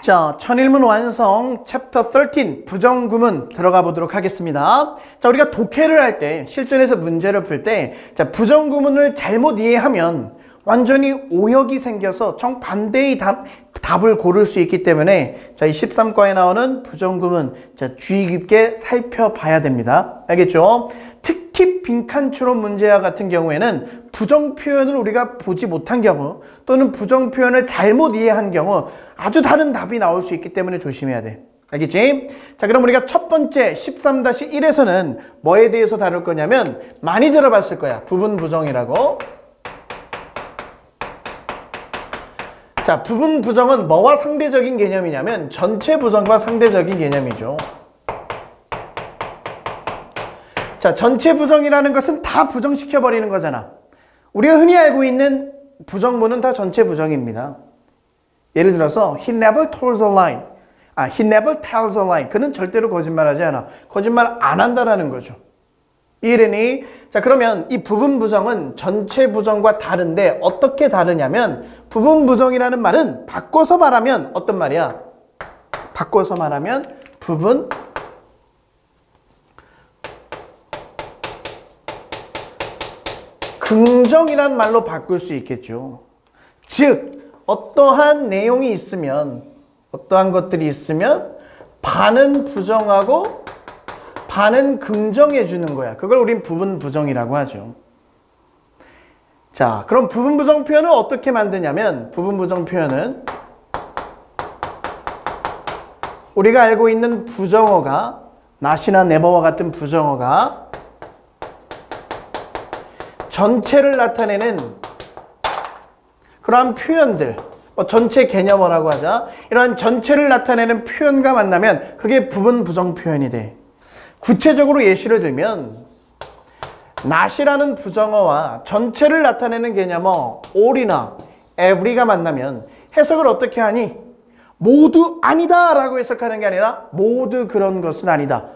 자, 천일문 완성 챕터 13 부정구문 들어가 보도록 하겠습니다. 자, 우리가 독해를 할 때 실전에서 문제를 풀 때 자, 부정구문을 잘못 이해하면 완전히 오역이 생겨서 정반대의 답을 고를 수 있기 때문에 자, 이 13과에 나오는 부정구문 자, 주의 깊게 살펴봐야 됩니다. 알겠죠? 특히 빈칸 추론 문제와 같은 경우에는 부정 표현을 우리가 보지 못한 경우 또는 부정 표현을 잘못 이해한 경우 아주 다른 답이 나올 수 있기 때문에 조심해야 돼. 알겠지? 자, 그럼 우리가 첫 번째 13-1에서는 뭐에 대해서 다룰 거냐면 많이 들어봤을 거야. 부분 부정이라고. 자, 부분 부정은 뭐와 상대적인 개념이냐면 전체 부정과 상대적인 개념이죠. 자, 전체 부정이라는 것은 다 부정시켜버리는 거잖아. 우리가 흔히 알고 있는 부정문은 다 전체 부정입니다. 예를 들어서 He never tells a lie. He never tells a lie. 그는 절대로 거짓말하지 않아. 거짓말 안 한다라는 거죠. 이해되니? 자, 그러면 이 부분 부정은 전체 부정과 다른데 어떻게 다르냐면 부분 부정이라는 말은 바꿔서 말하면 어떤 말이야? 바꿔서 말하면 부분 긍정이란 말로 바꿀 수 있겠죠. 즉 어떠한 내용이 있으면 어떠한 것들이 있으면 반은 부정하고 반은 긍정해 주는 거야. 그걸 우린 부분 부정이라고 하죠. 자, 그럼 부분 부정 표현을 어떻게 만드냐면 부분 부정 표현은 우리가 알고 있는 부정어가 not이나 never와 같은 부정어가 전체를 나타내는 그러한 표현들, 전체 개념어라고 하자. 이러한 전체를 나타내는 표현과 만나면 그게 부분 부정 표현이 돼. 구체적으로 예시를 들면 not이라는 부정어와 전체를 나타내는 개념어 all이나 every가 만나면 해석을 어떻게 하니? 모두 아니다 라고 해석하는 게 아니라 모두 그런 것은 아니다.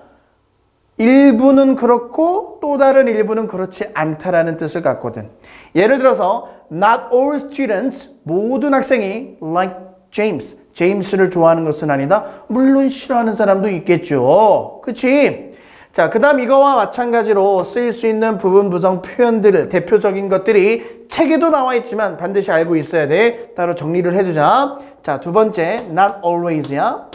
일부는 그렇고 또 다른 일부는 그렇지 않다라는 뜻을 갖거든. 예를 들어서 Not all students, 모든 학생이 like James, 제임스를 좋아하는 것은 아니다. 물론 싫어하는 사람도 있겠죠. 그치? 자, 그 다음 이거와 마찬가지로 쓰일 수 있는 부분 부정 표현들을 대표적인 것들이 책에도 나와 있지만 반드시 알고 있어야 돼. 따로 정리를 해두자. 자, 두 번째 not always야.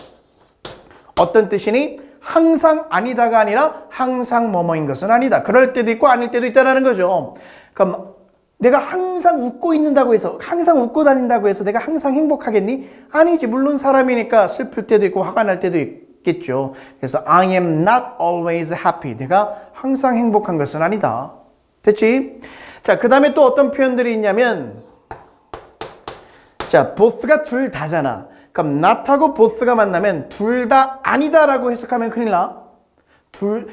어떤 뜻이니? 항상 아니다가 아니라 항상 뭐뭐인 것은 아니다. 그럴 때도 있고 아닐 때도 있다는 거죠. 그럼 내가 항상 웃고 있는다고 해서 항상 웃고 다닌다고 해서 내가 항상 행복하겠니? 아니지. 물론 사람이니까 슬플 때도 있고 화가 날 때도 있겠죠. 그래서 I am not always happy. 내가 항상 행복한 것은 아니다. 됐지? 자, 그 다음에 또 어떤 표현들이 있냐면 자, both가 둘 다잖아. 그럼 not하고 both가 만나면 둘 다 아니다라고 해석하면 큰일 나. 둘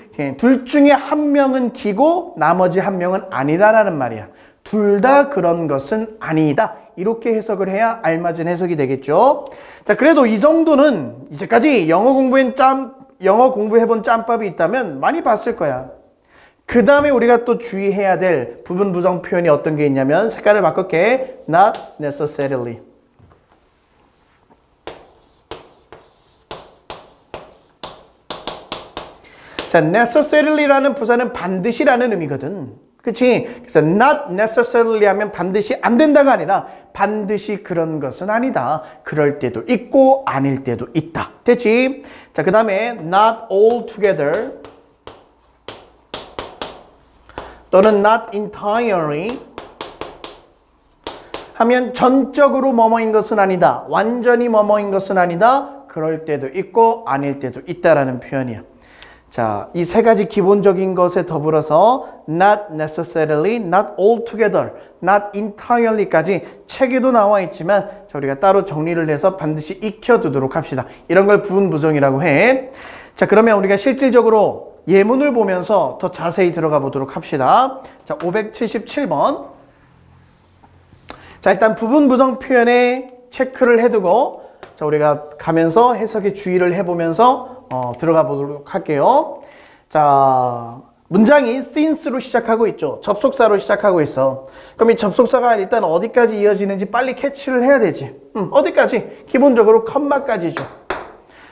중에 한 명은 기고 나머지 한 명은 아니다라는 말이야. 둘 다 그런 것은 아니다. 이렇게 해석을 해야 알맞은 해석이 되겠죠. 자, 그래도 이 정도는 이제까지 영어 공부해본 짬밥이 있다면 많이 봤을 거야. 그 다음에 우리가 또 주의해야 될 부분 부정 표현이 어떤 게 있냐면 색깔을 바꿀게. Not necessarily. 자, necessarily라는 부사는 반드시라는 의미거든. 그치? 그래서 not necessarily 하면 반드시 안 된다가 아니라 반드시 그런 것은 아니다. 그럴 때도 있고 아닐 때도 있다. 됐지? 자, 그 다음에 not altogether 또는 not entirely 하면 전적으로 뭐뭐인 것은 아니다. 완전히 뭐뭐인 것은 아니다. 그럴 때도 있고 아닐 때도 있다라는 표현이야. 자, 이 세 가지 기본적인 것에 더불어서 not necessarily, not altogether, not entirely까지 책에도 나와 있지만 자, 우리가 따로 정리를 해서 반드시 익혀두도록 합시다. 이런 걸 부분 부정이라고 해. 자, 그러면 우리가 실질적으로 예문을 보면서 더 자세히 들어가 보도록 합시다. 자, 577번. 자, 일단 부분 부정 표현에 체크를 해두고 자, 우리가 가면서 해석에 주의를 해보면서 들어가 보도록 할게요. 자, 문장이 since로 시작하고 있죠. 접속사로 시작하고 있어. 그럼 이 접속사가 일단 어디까지 이어지는지 빨리 캐치를 해야 되지. 어디까지? 기본적으로 컴마까지죠.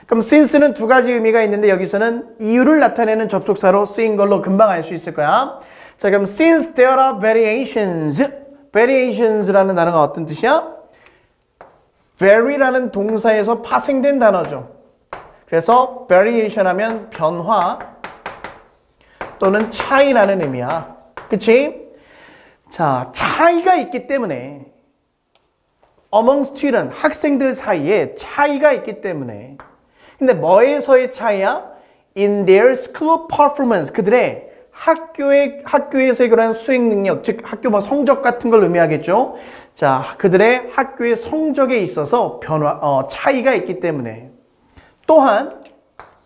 그럼 since는 두 가지 의미가 있는데 여기서는 이유를 나타내는 접속사로 쓰인 걸로 금방 알 수 있을 거야. 자, 그럼 since there are variations. variations라는 단어가 어떤 뜻이야? vary라는 동사에서 파생된 단어죠. 그래서 variation 하면 변화 또는 차이라는 의미야. 그치? 자, 차이가 있기 때문에 among student, 학생들 사이에 차이가 있기 때문에 근데 뭐에서의 차이야? In their school performance, 그들의 학교에서의 그런 수행 능력, 즉 학교 성적 같은 걸 의미하겠죠. 자, 그들의 학교의 성적에 있어서 차이가 있기 때문에 또한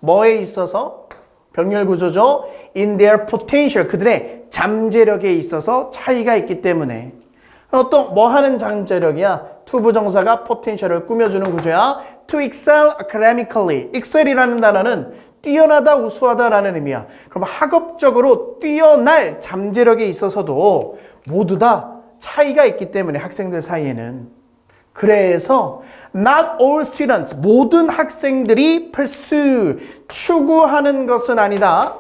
뭐에 있어서 병렬 구조죠. In their potential, 그들의 잠재력에 있어서 차이가 있기 때문에 또 뭐 하는 잠재력이야? to 부정사가 potential을 꾸며주는 구조야. To excel academically. excel이라는 단어는 뛰어나다, 우수하다라는 의미야. 그럼 학업적으로 뛰어날 잠재력에 있어서도 모두 다 차이가 있기 때문에 학생들 사이에는 그래서 not all students, 모든 학생들이 pursue, 추구하는 것은 아니다.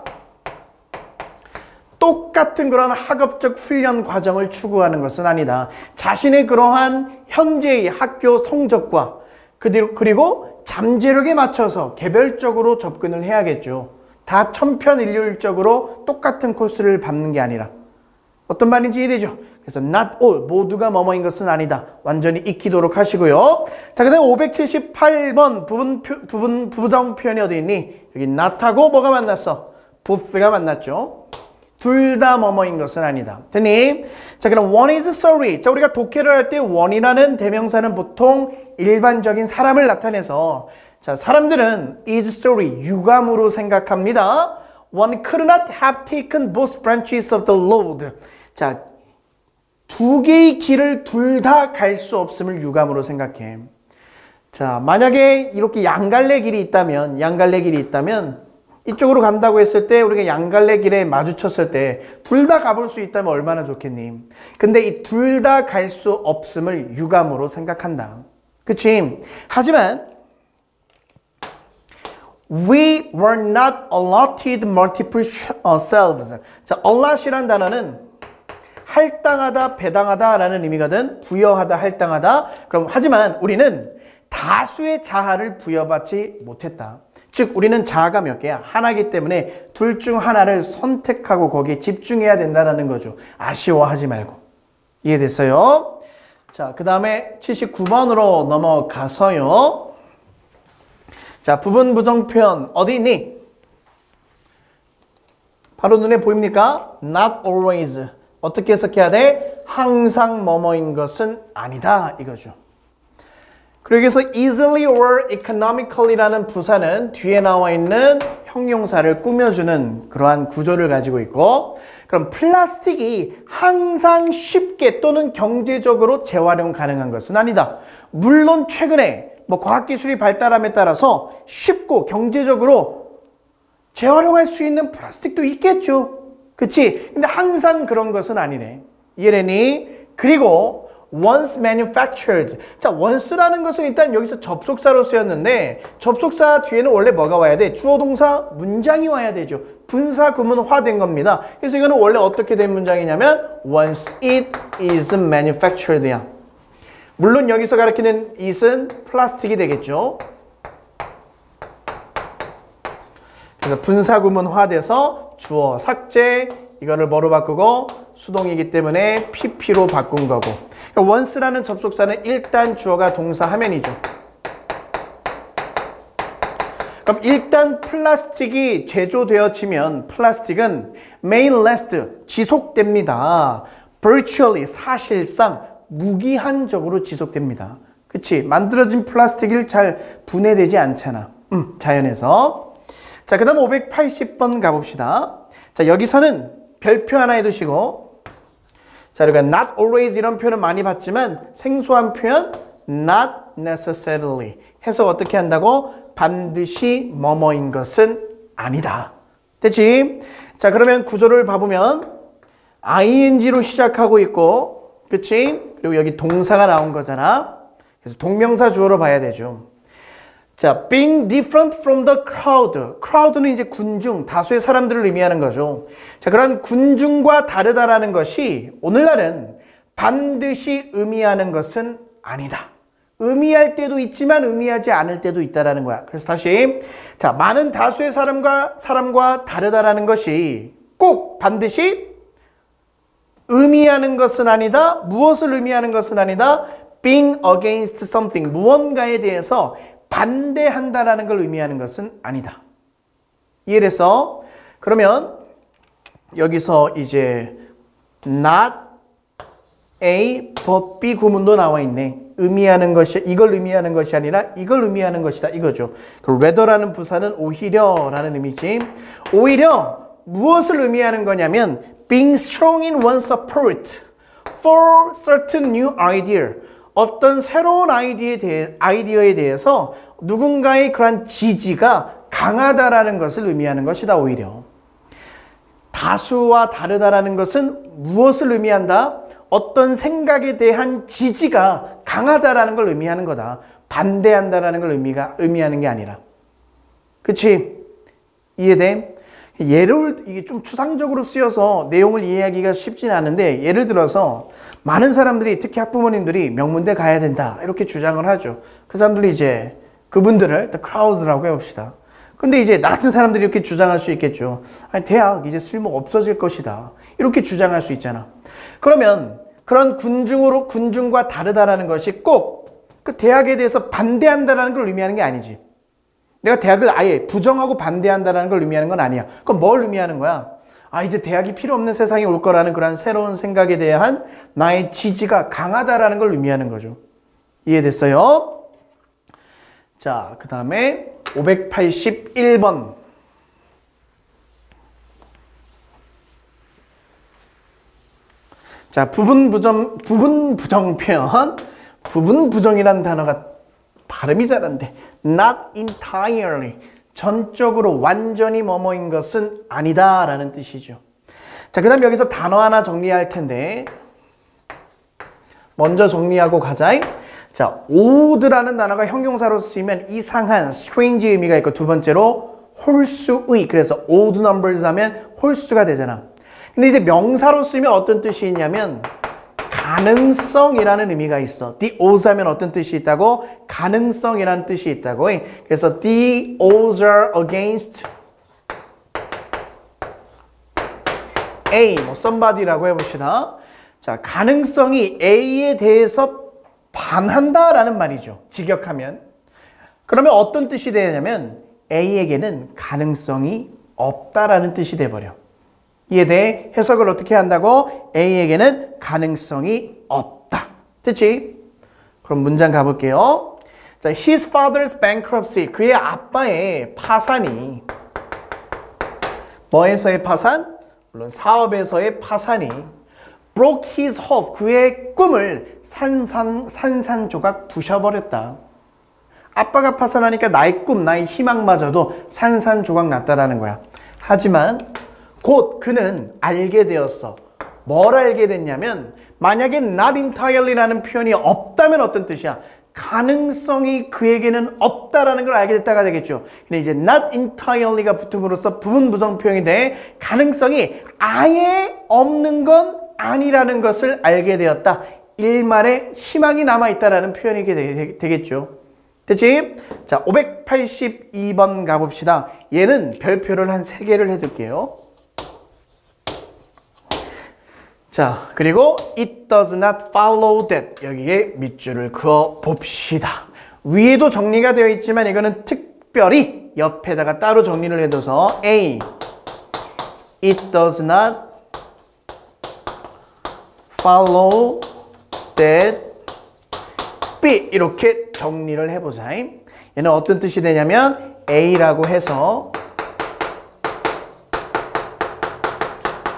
똑같은 그런 학업적 훈련 과정을 추구하는 것은 아니다. 자신의 그러한 현재의 학교 성적과 그리고 잠재력에 맞춰서 개별적으로 접근을 해야겠죠. 다 천편일률적으로 똑같은 코스를 밟는 게 아니라. 어떤 말인지 이해되죠? 그래서 not all, 모두가 뭐뭐인 것은 아니다. 완전히 익히도록 하시고요. 자, 그 다음에 578번 부부정 표현이 어디 있니? 여기 not하고 뭐가 만났어? both가 만났죠. 둘 다 뭐뭐인 것은 아니다. 됐니? 자, 그럼 one is sorry. 자, 우리가 독해를 할 때 one이라는 대명사는 보통 일반적인 사람을 나타내서 자, 사람들은 is sorry, 유감으로 생각합니다. One could not have taken both branches of the road. 자, 두 개의 길을 둘 다 갈 수 없음을 유감으로 생각해. 자, 만약에 이렇게 양갈래 길이 있다면 이쪽으로 간다고 했을 때 우리가 양갈래 길에 마주쳤을 때 둘 다 가볼 수 있다면 얼마나 좋겠니? 근데 이 둘 다 갈 수 없음을 유감으로 생각한다. 그치? 하지만 We were not allotted multiple selves. 자, allot이란 단어는 할당하다, 배당하다 라는 의미거든. 부여하다, 할당하다. 그럼 하지만 우리는 다수의 자아를 부여받지 못했다. 즉 우리는 자아가 몇 개야? 하나이기 때문에 둘 중 하나를 선택하고 거기에 집중해야 된다는 거죠. 아쉬워하지 말고. 이해됐어요? 자, 그 다음에 79번으로 넘어가서요. 자, 부분 부정 표현 어디 있니? 바로 눈에 보입니까? Not always. 어떻게 해석해야 돼? 항상 뭐뭐인 것은 아니다 이거죠. 그리고 여기서 easily or economically라는 부사는 뒤에 나와 있는 형용사를 꾸며주는 그러한 구조를 가지고 있고, 그럼 플라스틱이 항상 쉽게 또는 경제적으로 재활용 가능한 것은 아니다. 물론 최근에 과학기술이 발달함에 따라서 쉽고 경제적으로 재활용할 수 있는 플라스틱도 있겠죠. 그치? 근데 항상 그런 것은 아니네. 이해되니? 그리고 once manufactured. 자, once라는 것은 일단 여기서 접속사로 쓰였는데 접속사 뒤에는 원래 뭐가 와야 돼? 주어 동사 문장이 와야 되죠. 분사 구문화된 겁니다. 그래서 이거는 원래 어떻게 된 문장이냐면 once it is manufactured야. 물론 여기서 가리키는 it은 플라스틱이 되겠죠. 그래서 분사 구문화돼서 주어 삭제, 이거를 뭐로 바꾸고 수동이기 때문에 pp로 바꾼 거고. once라는 접속사는 일단 주어가 동사 하면이죠. 그럼 일단 플라스틱이 제조되어지면 플라스틱은 may last, 지속됩니다. virtually, 사실상 무기한적으로 지속됩니다. 그치? 만들어진 플라스틱이 잘 분해되지 않잖아. 자연에서. 자, 그 다음 580번 가봅시다. 자, 여기서는 별표 하나 해두시고, 자, 우리가 not always 이런 표현은 많이 봤지만 생소한 표현 not necessarily 해석 어떻게 한다고? 반드시 뭐뭐인 것은 아니다. 됐지? 자, 그러면 구조를 봐보면 ing로 시작하고 있고, 그치? 그리고 여기 동사가 나온 거잖아. 그래서 동명사 주어로 봐야 되죠. 자, being different from the crowd. crowd는 이제 군중, 다수의 사람들을 의미하는 거죠. 자, 그런 군중과 다르다라는 것이 오늘날은 반드시 의미하는 것은 아니다. 의미할 때도 있지만 의미하지 않을 때도 있다라는 거야. 그래서 다시, 자, 많은 다수의 사람과 다르다라는 것이 꼭 반드시 의미하는 것은 아니다. 무엇을 의미하는 것은 아니다. being against something. 무언가에 대해서 반대한다라는 걸 의미하는 것은 아니다. 이해됐어? 그러면 여기서 이제 not A but B 구문도 나와 있네. 의미하는 것이 이걸 의미하는 것이 아니라 이걸 의미하는 것이다 이거죠. 그리고 whether라는 부사는 오히려라는 의미지. 오히려 무엇을 의미하는 거냐면 being strong in one's support for certain new idea. 어떤 새로운 아이디어에 대해서 누군가의 그런 지지가 강하다라는 것을 의미하는 것이다. 오히려 다수와 다르다라는 것은 무엇을 의미한다? 어떤 생각에 대한 지지가 강하다라는 걸 의미하는 거다. 반대한다라는 걸 의미하는 게 아니라. 그치? 이해돼? 예를 이게 좀 추상적으로 쓰여서 내용을 이해하기가 쉽지는 않은데 예를 들어서 많은 사람들이 특히 학부모님들이 명문대 가야 된다 이렇게 주장을 하죠. 그 사람들이 이제 그분들을 the crowds라고 해봅시다. 근데 이제 나 같은 사람들이 이렇게 주장할 수 있겠죠. 아니, 대학 이제 쓸모 없어질 것이다. 이렇게 주장할 수 있잖아. 그러면 그런 군중과 다르다라는 것이 꼭 그 대학에 대해서 반대한다라는 걸 의미하는 게 아니지. 내가 대학을 아예 부정하고 반대한다라는 걸 의미하는 건 아니야. 그럼 뭘 의미하는 거야? 아, 이제 대학이 필요 없는 세상이 올 거라는 그런 새로운 생각에 대한 나의 지지가 강하다라는 걸 의미하는 거죠. 이해됐어요? 자, 그 다음에 581번. 자, 부분 부정 표현. 부분 부정이라는 단어가 발음이 잘 안 돼. Not entirely. 전적으로 완전히 뭐뭐인 것은 아니다 라는 뜻이죠. 자, 그 다음 여기서 단어 하나 정리할 텐데 먼저 정리하고 가자. 자, odd라는 단어가 형용사로 쓰이면 이상한, strange 의미가 있고 두 번째로 홀수의. 그래서 odd numbers 하면 홀수가 되잖아. 근데 이제 명사로 쓰이면 어떤 뜻이 있냐면 가능성이라는 의미가 있어. The odds 하면 어떤 뜻이 있다고? 가능성이라는 뜻이 있다고. 그래서 the odds are against A, 뭐 somebody라고 해봅시다. 자, 가능성이 A에 대해서 반한다라는 말이죠. 직역하면. 그러면 어떤 뜻이 되냐면 A에게는 가능성이 없다라는 뜻이 돼버려. 이에 대해 해석을 어떻게 한다고? A에게는 가능성이 없다. 됐지? 그럼 문장 가볼게요. 자, his father's bankruptcy. 그의 아빠의 파산이 뭐에서의 파산? 물론 사업에서의 파산이 broke his hope. 그의 꿈을 산산조각 부셔버렸다. 아빠가 파산하니까 나의 꿈, 나의 희망마저도 산산조각 났다라는 거야. 하지만 곧 그는 알게 되었어. 뭘 알게 됐냐면 만약에 not entirely라는 표현이 없다면 어떤 뜻이야? 가능성이 그에게는 없다라는 걸 알게 됐다가 되겠죠. 근데 이제 not entirely가 붙음으로써 부분 부정 표현이 돼. 가능성이 아예 없는 건 아니라는 것을 알게 되었다. 일말의 희망이 남아있다라는 표현이 되겠죠. 됐지? 자, 582번 가봅시다. 얘는 별표를 한 3개를 해둘게요. 자, 그리고 it does not follow that. 여기에 밑줄을 그어 봅시다. 위에도 정리가 되어 있지만 이거는 특별히 옆에다가 따로 정리를 해둬서 A, it does not follow that B 이렇게 정리를 해보자. 얘는 어떤 뜻이 되냐면 A라고 해서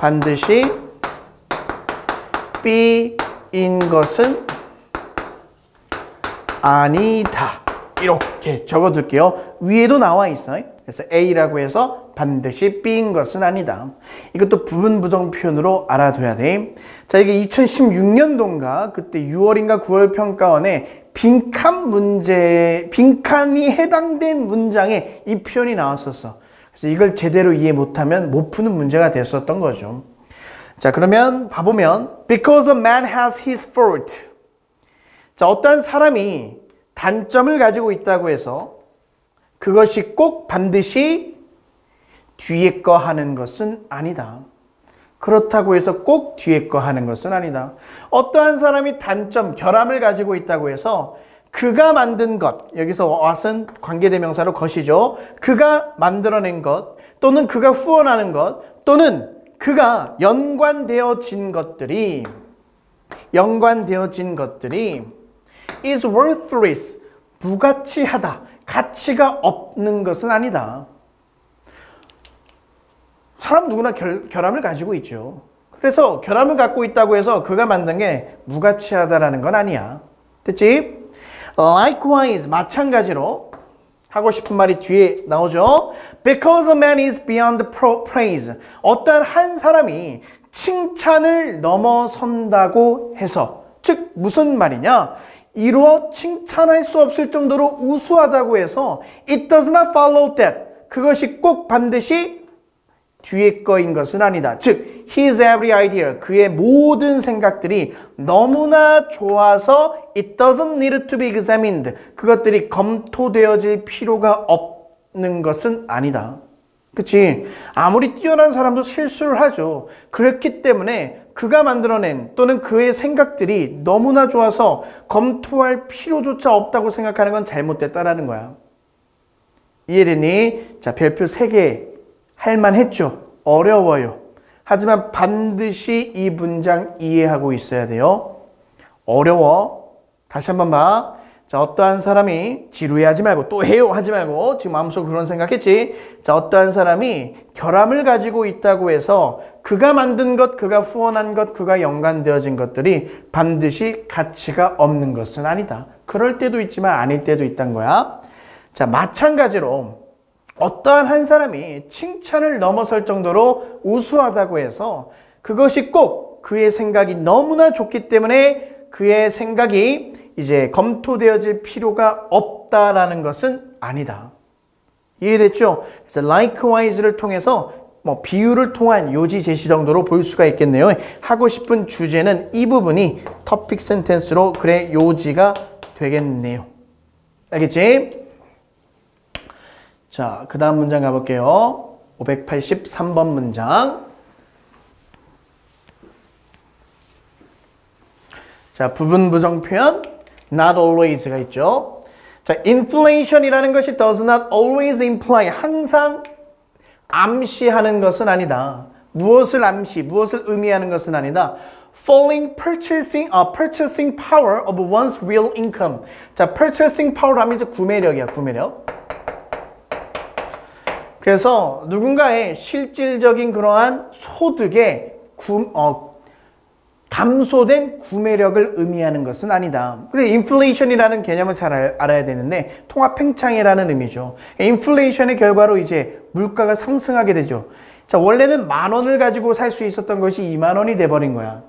반드시 B인 것은 아니다. 이렇게 적어둘게요. 위에도 나와 있어요. 그래서 A라고 해서 반드시 B인 것은 아니다. 이것도 부분 부정 표현으로 알아둬야 돼. 자, 이게 2016년도인가 그때 6월인가 9월 평가원에 빈칸이 해당된 문장에 이 표현이 나왔었어. 그래서 이걸 제대로 이해 못하면 못 푸는 문제가 됐었던 거죠. 자, 그러면 봐보면 because a man has his fault. 자, 어떤 사람이 단점을 가지고 있다고 해서 그것이 꼭 반드시 뒤에 거 하는 것은 아니다. 그렇다고 해서 꼭 뒤에 거 하는 것은 아니다. 어떠한 사람이 단점, 결함을 가지고 있다고 해서 그가 만든 것, 여기서 what은 관계대명사로 것이죠. 그가 만들어낸 것, 또는 그가 후원하는 것, 또는 그가 연관되어진 것들이 is worthless, 무가치하다, 가치가 없는 것은 아니다. 사람 누구나 결함을 가지고 있죠. 그래서 결함을 갖고 있다고 해서 그가 만든 게 무가치하다라는 건 아니야. 됐지? Likewise, 마찬가지로 하고 싶은 말이 뒤에 나오죠. Because a man is beyond praise. 어떤 한 사람이 칭찬을 넘어선다고 해서, 즉 무슨 말이냐? 이루어 칭찬할 수 없을 정도로 우수하다고 해서 It does not follow that. 그것이 꼭 반드시 뒤에 거인 것은 아니다. 즉, his every idea, 그의 모든 생각들이 너무나 좋아서 it doesn't need to be examined. 그것들이 검토되어질 필요가 없는 것은 아니다. 그치? 아무리 뛰어난 사람도 실수를 하죠. 그렇기 때문에 그가 만들어낸 또는 그의 생각들이 너무나 좋아서 검토할 필요조차 없다고 생각하는 건 잘못됐다라는 거야. 이해되니? 자, 별표 3개 할만했죠. 어려워요. 하지만 반드시 이 문장 이해하고 있어야 돼요. 어려워. 다시 한번 봐. 자, 어떠한 사람이 지루해하지 말고 또 해요 하지 말고 지금 마음속으로 그런 생각했지. 자, 어떠한 사람이 결함을 가지고 있다고 해서 그가 만든 것, 그가 후원한 것, 그가 연관되어진 것들이 반드시 가치가 없는 것은 아니다. 그럴 때도 있지만 아닐 때도 있다는 거야. 자, 마찬가지로 어떠한 한 사람이 칭찬을 넘어설 정도로 우수하다고 해서 그것이 꼭 그의 생각이 너무나 좋기 때문에 그의 생각이 이제 검토되어질 필요가 없다라는 것은 아니다. 이해됐죠? 그래서 likewise를 통해서 비유를 통한 요지 제시 정도로 볼 수가 있겠네요. 하고 싶은 주제는 이 부분이 topic sentence로 그래 요지가 되겠네요. 알겠지? 자, 그 다음 문장 가볼게요. 583번 문장. 자, 부분 부정 표현 not always가 있죠. 자, inflation이라는 것이 does not always imply, 항상 암시하는 것은 아니다. 무엇을 의미하는 것은 아니다. falling purchasing power of one's real income. 자, purchasing power 하면 이제 구매력이야, 구매력. 그래서 누군가의 실질적인 그러한 소득의 감소된 구매력을 의미하는 것은 아니다. 그래서 인플레이션이라는 개념을 잘 알아야 되는데 통합 팽창이라는 의미죠. 인플레이션의 결과로 이제 물가가 상승하게 되죠. 자, 원래는 10,000원을 가지고 살 수 있었던 것이 20,000원이 돼버린 거야.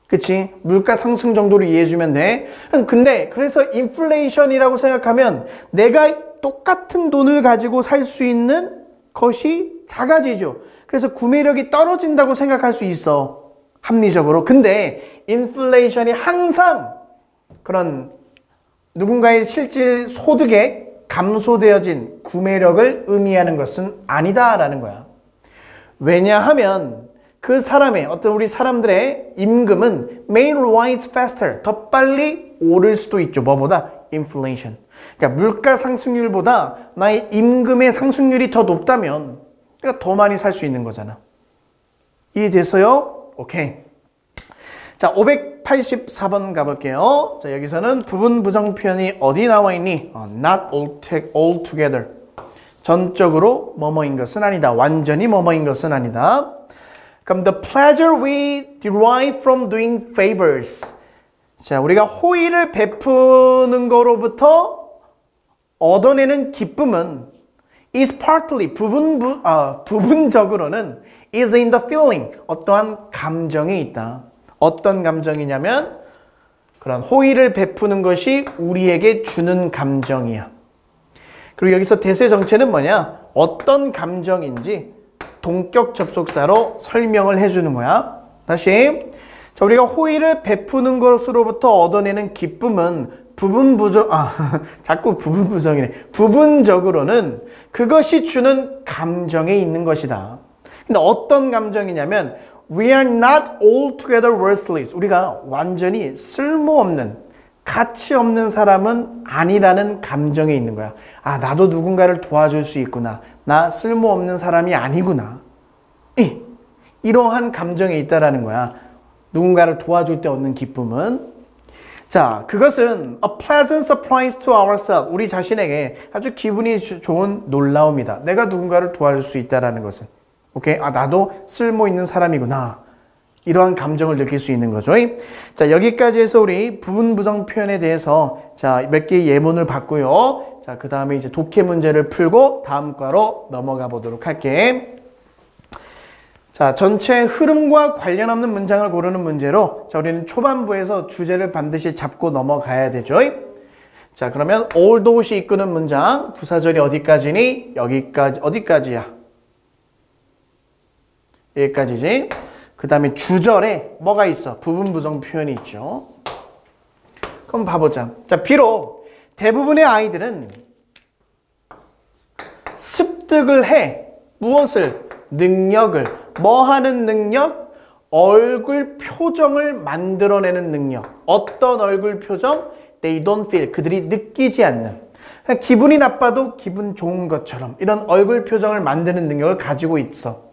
그치? 물가 상승 정도로 이해해주면 돼. 근데 그래서 인플레이션이라고 생각하면 내가 똑같은 돈을 가지고 살 수 있는 것이 작아지죠. 그래서 구매력이 떨어진다고 생각할 수 있어. 합리적으로. 근데 인플레이션이 항상 그런 누군가의 실질 소득에 감소되어진 구매력을 의미하는 것은 아니다라는 거야. 왜냐하면 그 사람의 어떤 우리 사람들의 임금은 may rise faster, 더 빨리 오를 수도 있죠. 뭐보다? inflation. 그러니까 물가 상승률보다 나의 임금의 상승률이 더 높다면 내가 더 많이 살 수 있는 거잖아. 이해됐어요? 오케이. 자, 584번 가볼게요. 자, 여기서는 부분 부정 표현이 어디 나와 있니? Not all together. 전적으로 뭐뭐인 것은 아니다. 완전히 뭐뭐인 것은 아니다. 그럼 the pleasure we derive from doing favors. 자, 우리가 호의를 베푸는 거로부터 얻어내는 기쁨은 is partly 부분적으로는 is in the feeling 어떠한 감정이 있다. 어떤 감정이냐면 그런 호의를 베푸는 것이 우리에게 주는 감정이야. 그리고 여기서 대세 정체는 뭐냐? 어떤 감정인지 동격 접속사로 설명을 해주는 거야. 다시 자, 우리가 호의를 베푸는 것으로부터 얻어내는 기쁨은 자꾸 부분부정이네. 부분적으로는 그것이 주는 감정에 있는 것이다. 근데 어떤 감정이냐면 we are not altogether worthless. 우리가 완전히 쓸모없는 가치 없는 사람은 아니라는 감정에 있는 거야. 아, 나도 누군가를 도와줄 수 있구나. 나 쓸모없는 사람이 아니구나. 이러한 감정에 있다라는 거야. 누군가를 도와줄 때 얻는 기쁨은. 자, 그것은 a pleasant surprise to ourselves. 우리 자신에게 아주 기분이 좋은 놀라움이다. 내가 누군가를 도와줄 수 있다라는 것은. 오케이? 아, 나도 쓸모 있는 사람이구나. 이러한 감정을 느낄 수 있는 거죠. 자, 여기까지 해서 우리 부분부정 표현에 대해서 자, 몇 개의 예문을 봤고요. 자, 그 다음에 이제 독해 문제를 풀고 다음 과로 넘어가 보도록 할게. 자, 전체 흐름과 관련 없는 문장을 고르는 문제로 자, 우리는 초반부에서 주제를 반드시 잡고 넘어가야 되죠. 자, 그러면 all도시 이끄는 문장 부사절이 어디까지니? 여기까지. 어디까지야? 여기까지지. 그 다음에 주절에 뭐가 있어? 부분부정 표현이 있죠. 그럼 봐보자. 자, 비록 대부분의 아이들은 습득을 해. 무엇을? 능력을. 뭐 하는 능력? 얼굴 표정을 만들어내는 능력. 어떤 얼굴 표정? They don't feel. 그들이 느끼지 않는. 기분이 나빠도 기분 좋은 것처럼 이런 얼굴 표정을 만드는 능력을 가지고 있어.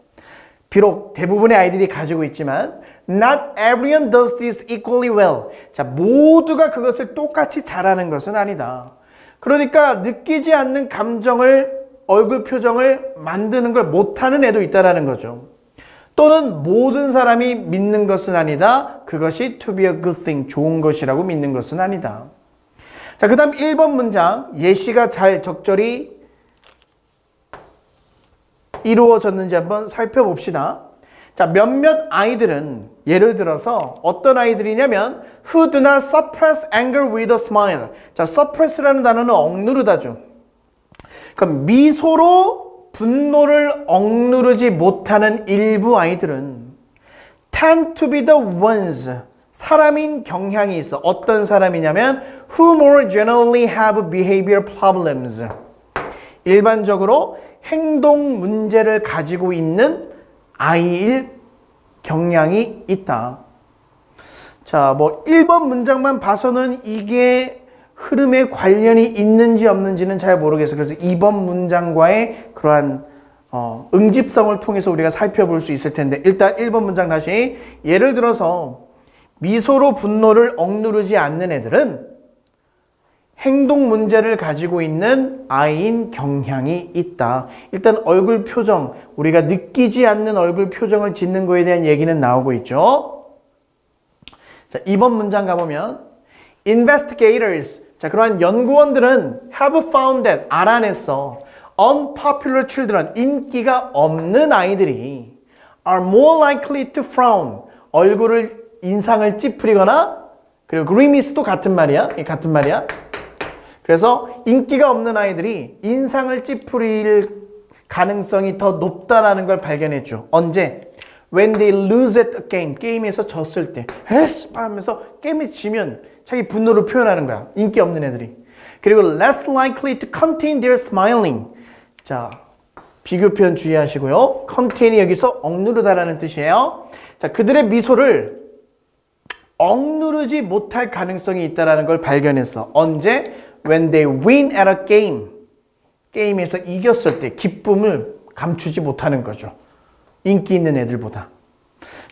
비록 대부분의 아이들이 가지고 있지만 Not everyone does this equally well. 자, 모두가 그것을 똑같이 잘하는 것은 아니다. 그러니까 느끼지 않는 감정을 얼굴 표정을 만드는 걸 못하는 애도 있다라는 거죠. 또는 모든 사람이 믿는 것은 아니다. 그것이 to be a good thing, 좋은 것이라고 믿는 것은 아니다. 자, 그 다음 1번 문장 예시가 잘 적절히 이루어졌는지 한번 살펴봅시다. 자, 몇몇 아이들은 예를 들어서 어떤 아이들이냐면 who do not suppress anger with a smile. 자, suppress라는 단어는 억누르다죠. 그럼 미소로 분노를 억누르지 못하는 일부 아이들은 tend to be the ones. 사람인 경향이 있어. 어떤 사람이냐면 who more generally have behavior problems. 일반적으로 행동 문제를 가지고 있는 아이일 경향이 있다. 자, 뭐 1번 문장만 봐서는 이게 흐름에 관련이 있는지 없는지는 잘 모르겠어요. 그래서 2번 문장과의 그러한 응집성을 통해서 우리가 살펴볼 수 있을 텐데 일단 1번 문장 다시 예를 들어서 미소로 분노를 억누르지 않는 애들은 행동 문제를 가지고 있는 아이인 경향이 있다. 일단 얼굴 표정, 우리가 느끼지 않는 얼굴 표정을 짓는 거에 대한 얘기는 나오고 있죠. 자, 2번 문장 가보면 Investigators, 자, 그러한 연구원들은 have found that, 알아냈어. Unpopular children, 인기가 없는 아이들이 are more likely to frown, 얼굴을, 인상을 찌푸리거나 그리고 grimace도 같은 말이야. 같은 말이야. 그래서 인기가 없는 아이들이 인상을 찌푸릴 가능성이 더 높다라는 걸 발견했죠. 언제? When they lose at a game. 게임에서 졌을 때. 에이씨! 하면서 게임에 지면 자기 분노를 표현하는 거야. 인기 없는 애들이. 그리고 less likely to contain their smiling. 자, 비교 표현 주의하시고요. contain이 여기서 억누르다라는 뜻이에요. 자, 그들의 미소를 억누르지 못할 가능성이 있다라는 걸 발견했어. 언제? When they win at a game. 게임에서 이겼을 때 기쁨을 감추지 못하는 거죠. 인기 있는 애들보다.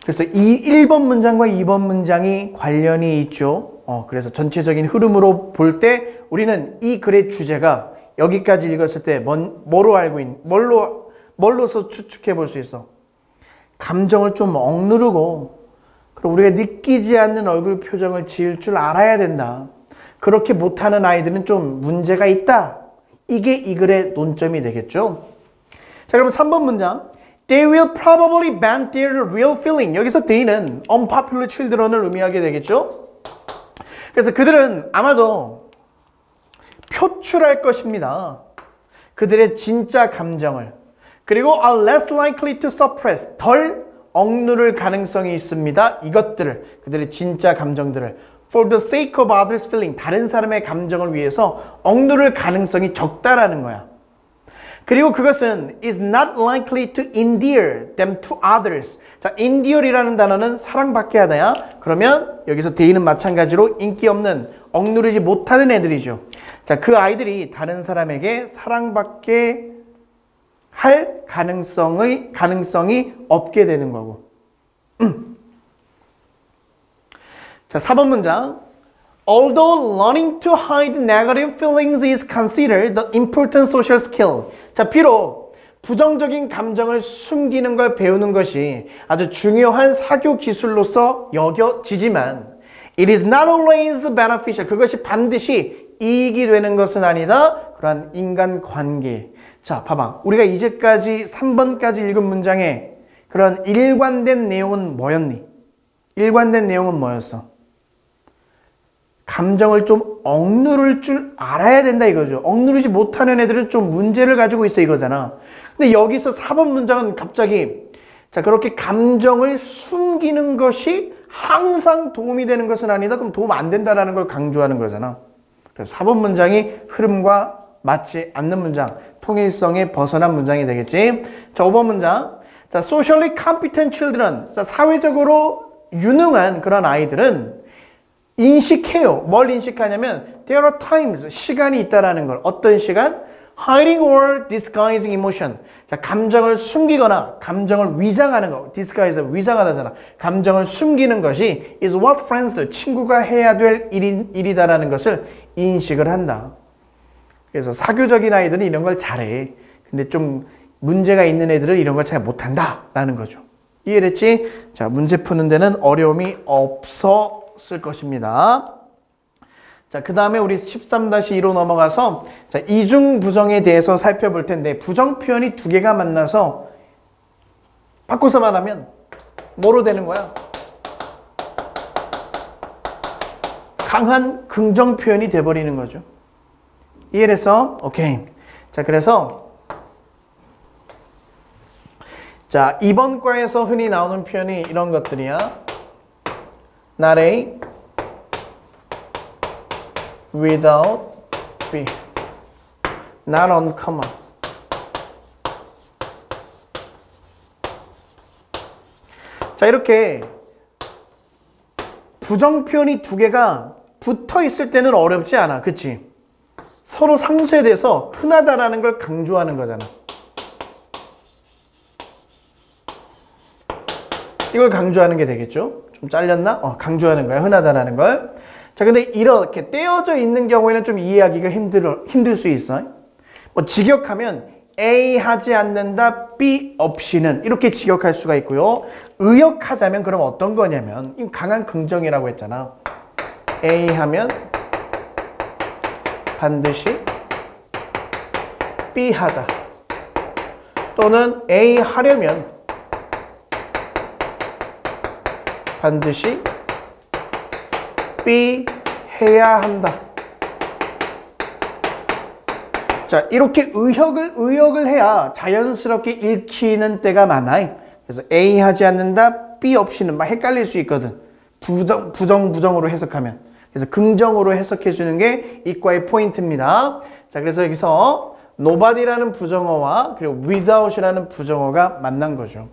그래서 이 1번 문장과 2번 문장이 관련이 있죠. 그래서 전체적인 흐름으로 볼 때 우리는 이 글의 주제가 여기까지 읽었을 때 뭘로서 추측해 볼 수 있어? 감정을 좀 억누르고 그리고 우리가 느끼지 않는 얼굴 표정을 지을 줄 알아야 된다. 그렇게 못하는 아이들은 좀 문제가 있다. 이게 이 글의 논점이 되겠죠. 자, 그럼 3번 문장. They will probably ban their real feeling. 여기서 they는 unpopular children을 의미하게 되겠죠. 그래서 그들은 아마도 표출할 것입니다. 그들의 진짜 감정을. 그리고 are less likely to suppress. 덜 억누를 가능성이 있습니다. 이것들을, 그들의 진짜 감정들을 for the sake of others' feeling, 다른 사람의 감정을 위해서 억누를 가능성이 적다라는 거야. 그리고 그것은 is not likely to endear them to others. 자, endear이라는 단어는 사랑받게 하다야. 그러면 여기서 they는 마찬가지로 인기 없는, 억누르지 못하는 애들이죠. 자, 그 아이들이 다른 사람에게 사랑받게 할 가능성이 없게 되는 거고. 자, 4번 문장. Although learning to hide negative feelings is considered the important social skill. 자, 비록 부정적인 감정을 숨기는 걸 배우는 것이 아주 중요한 사교 기술로서 여겨지지만 it is not always beneficial. 그것이 반드시 이익이 되는 것은 아니다. 그러한 인간관계. 자, 봐봐. 우리가 이제까지 3번까지 읽은 문장에 그런 일관된 내용은 뭐였니? 일관된 내용은 뭐였어? 감정을 좀 억누를 줄 알아야 된다 이거죠. 억누르지 못하는 애들은 좀 문제를 가지고 있어 이거잖아. 근데 여기서 4번 문장은 갑자기 자, 그렇게 감정을 숨기는 것이 항상 도움이 되는 것은 아니다. 그럼 도움 안 된다라는 걸 강조하는 거잖아. 그래서 4번 문장이 흐름과 맞지 않는 문장, 통일성에 벗어난 문장이 되겠지. 자, 5번 문장. 자, socially competent children. 자, 사회적으로 유능한 그런 아이들은 인식해요. 뭘 인식하냐면 there are times, 시간이 있다라는 걸. 어떤 시간? hiding or disguising emotion. 자, 감정을 숨기거나 감정을 위장하는 거. disguise, 위장하다잖아. 감정을 숨기는 것이 is what friends do. 친구가 해야 될 일이다라는 것을 인식을 한다. 그래서 사교적인 아이들은 이런 걸 잘해. 근데 좀 문제가 있는 애들은 이런 걸 잘 못한다 라는 거죠. 이해됐지? 자, 문제 푸는 데는 어려움이 없었을 것입니다. 자, 그 다음에 우리 13-2로 넘어가서 자, 이중 부정에 대해서 살펴볼 텐데 부정 표현이 두 개가 만나서 바꿔서 말하면 뭐로 되는 거야? 강한 긍정 표현이 돼버리는 거죠. 이해됐어? 오케이. 자, 그래서 자, 이번 과에서 흔히 나오는 표현이 이런 것들이야. Not A, without B, not uncommon. 자, 이렇게 부정 표현이 두 개가 붙어 있을 때는 어렵지 않아. 그치? 서로 상수에 대해서 흔하다라는 걸 강조하는 거잖아. 이걸 강조하는 게 되겠죠? 좀 잘렸나? 강조하는 거야. 흔하다라는 걸. 자, 근데 이렇게 떼어져 있는 경우에는 좀 이해하기가 힘들 수 있어. 뭐 직역하면 A 하지 않는다, B 없이는 이렇게 직역할 수가 있고요. 의역하자면 그럼 어떤 거냐면 강한 긍정이라고 했잖아. A 하면 반드시 B 하다. 또는 A 하려면 반드시 B 해야 한다. 자, 이렇게 의역을 해야 자연스럽게 읽히는 때가 많아. 그래서 A 하지 않는다, B 없이는 막 헷갈릴 수 있거든. 부정으로 해석하면. 그래서 긍정으로 해석해 주는 게 이과의 포인트입니다. 자, 그래서 여기서 nobody라는 부정어와 그리고 without이라는 부정어가 만난 거죠.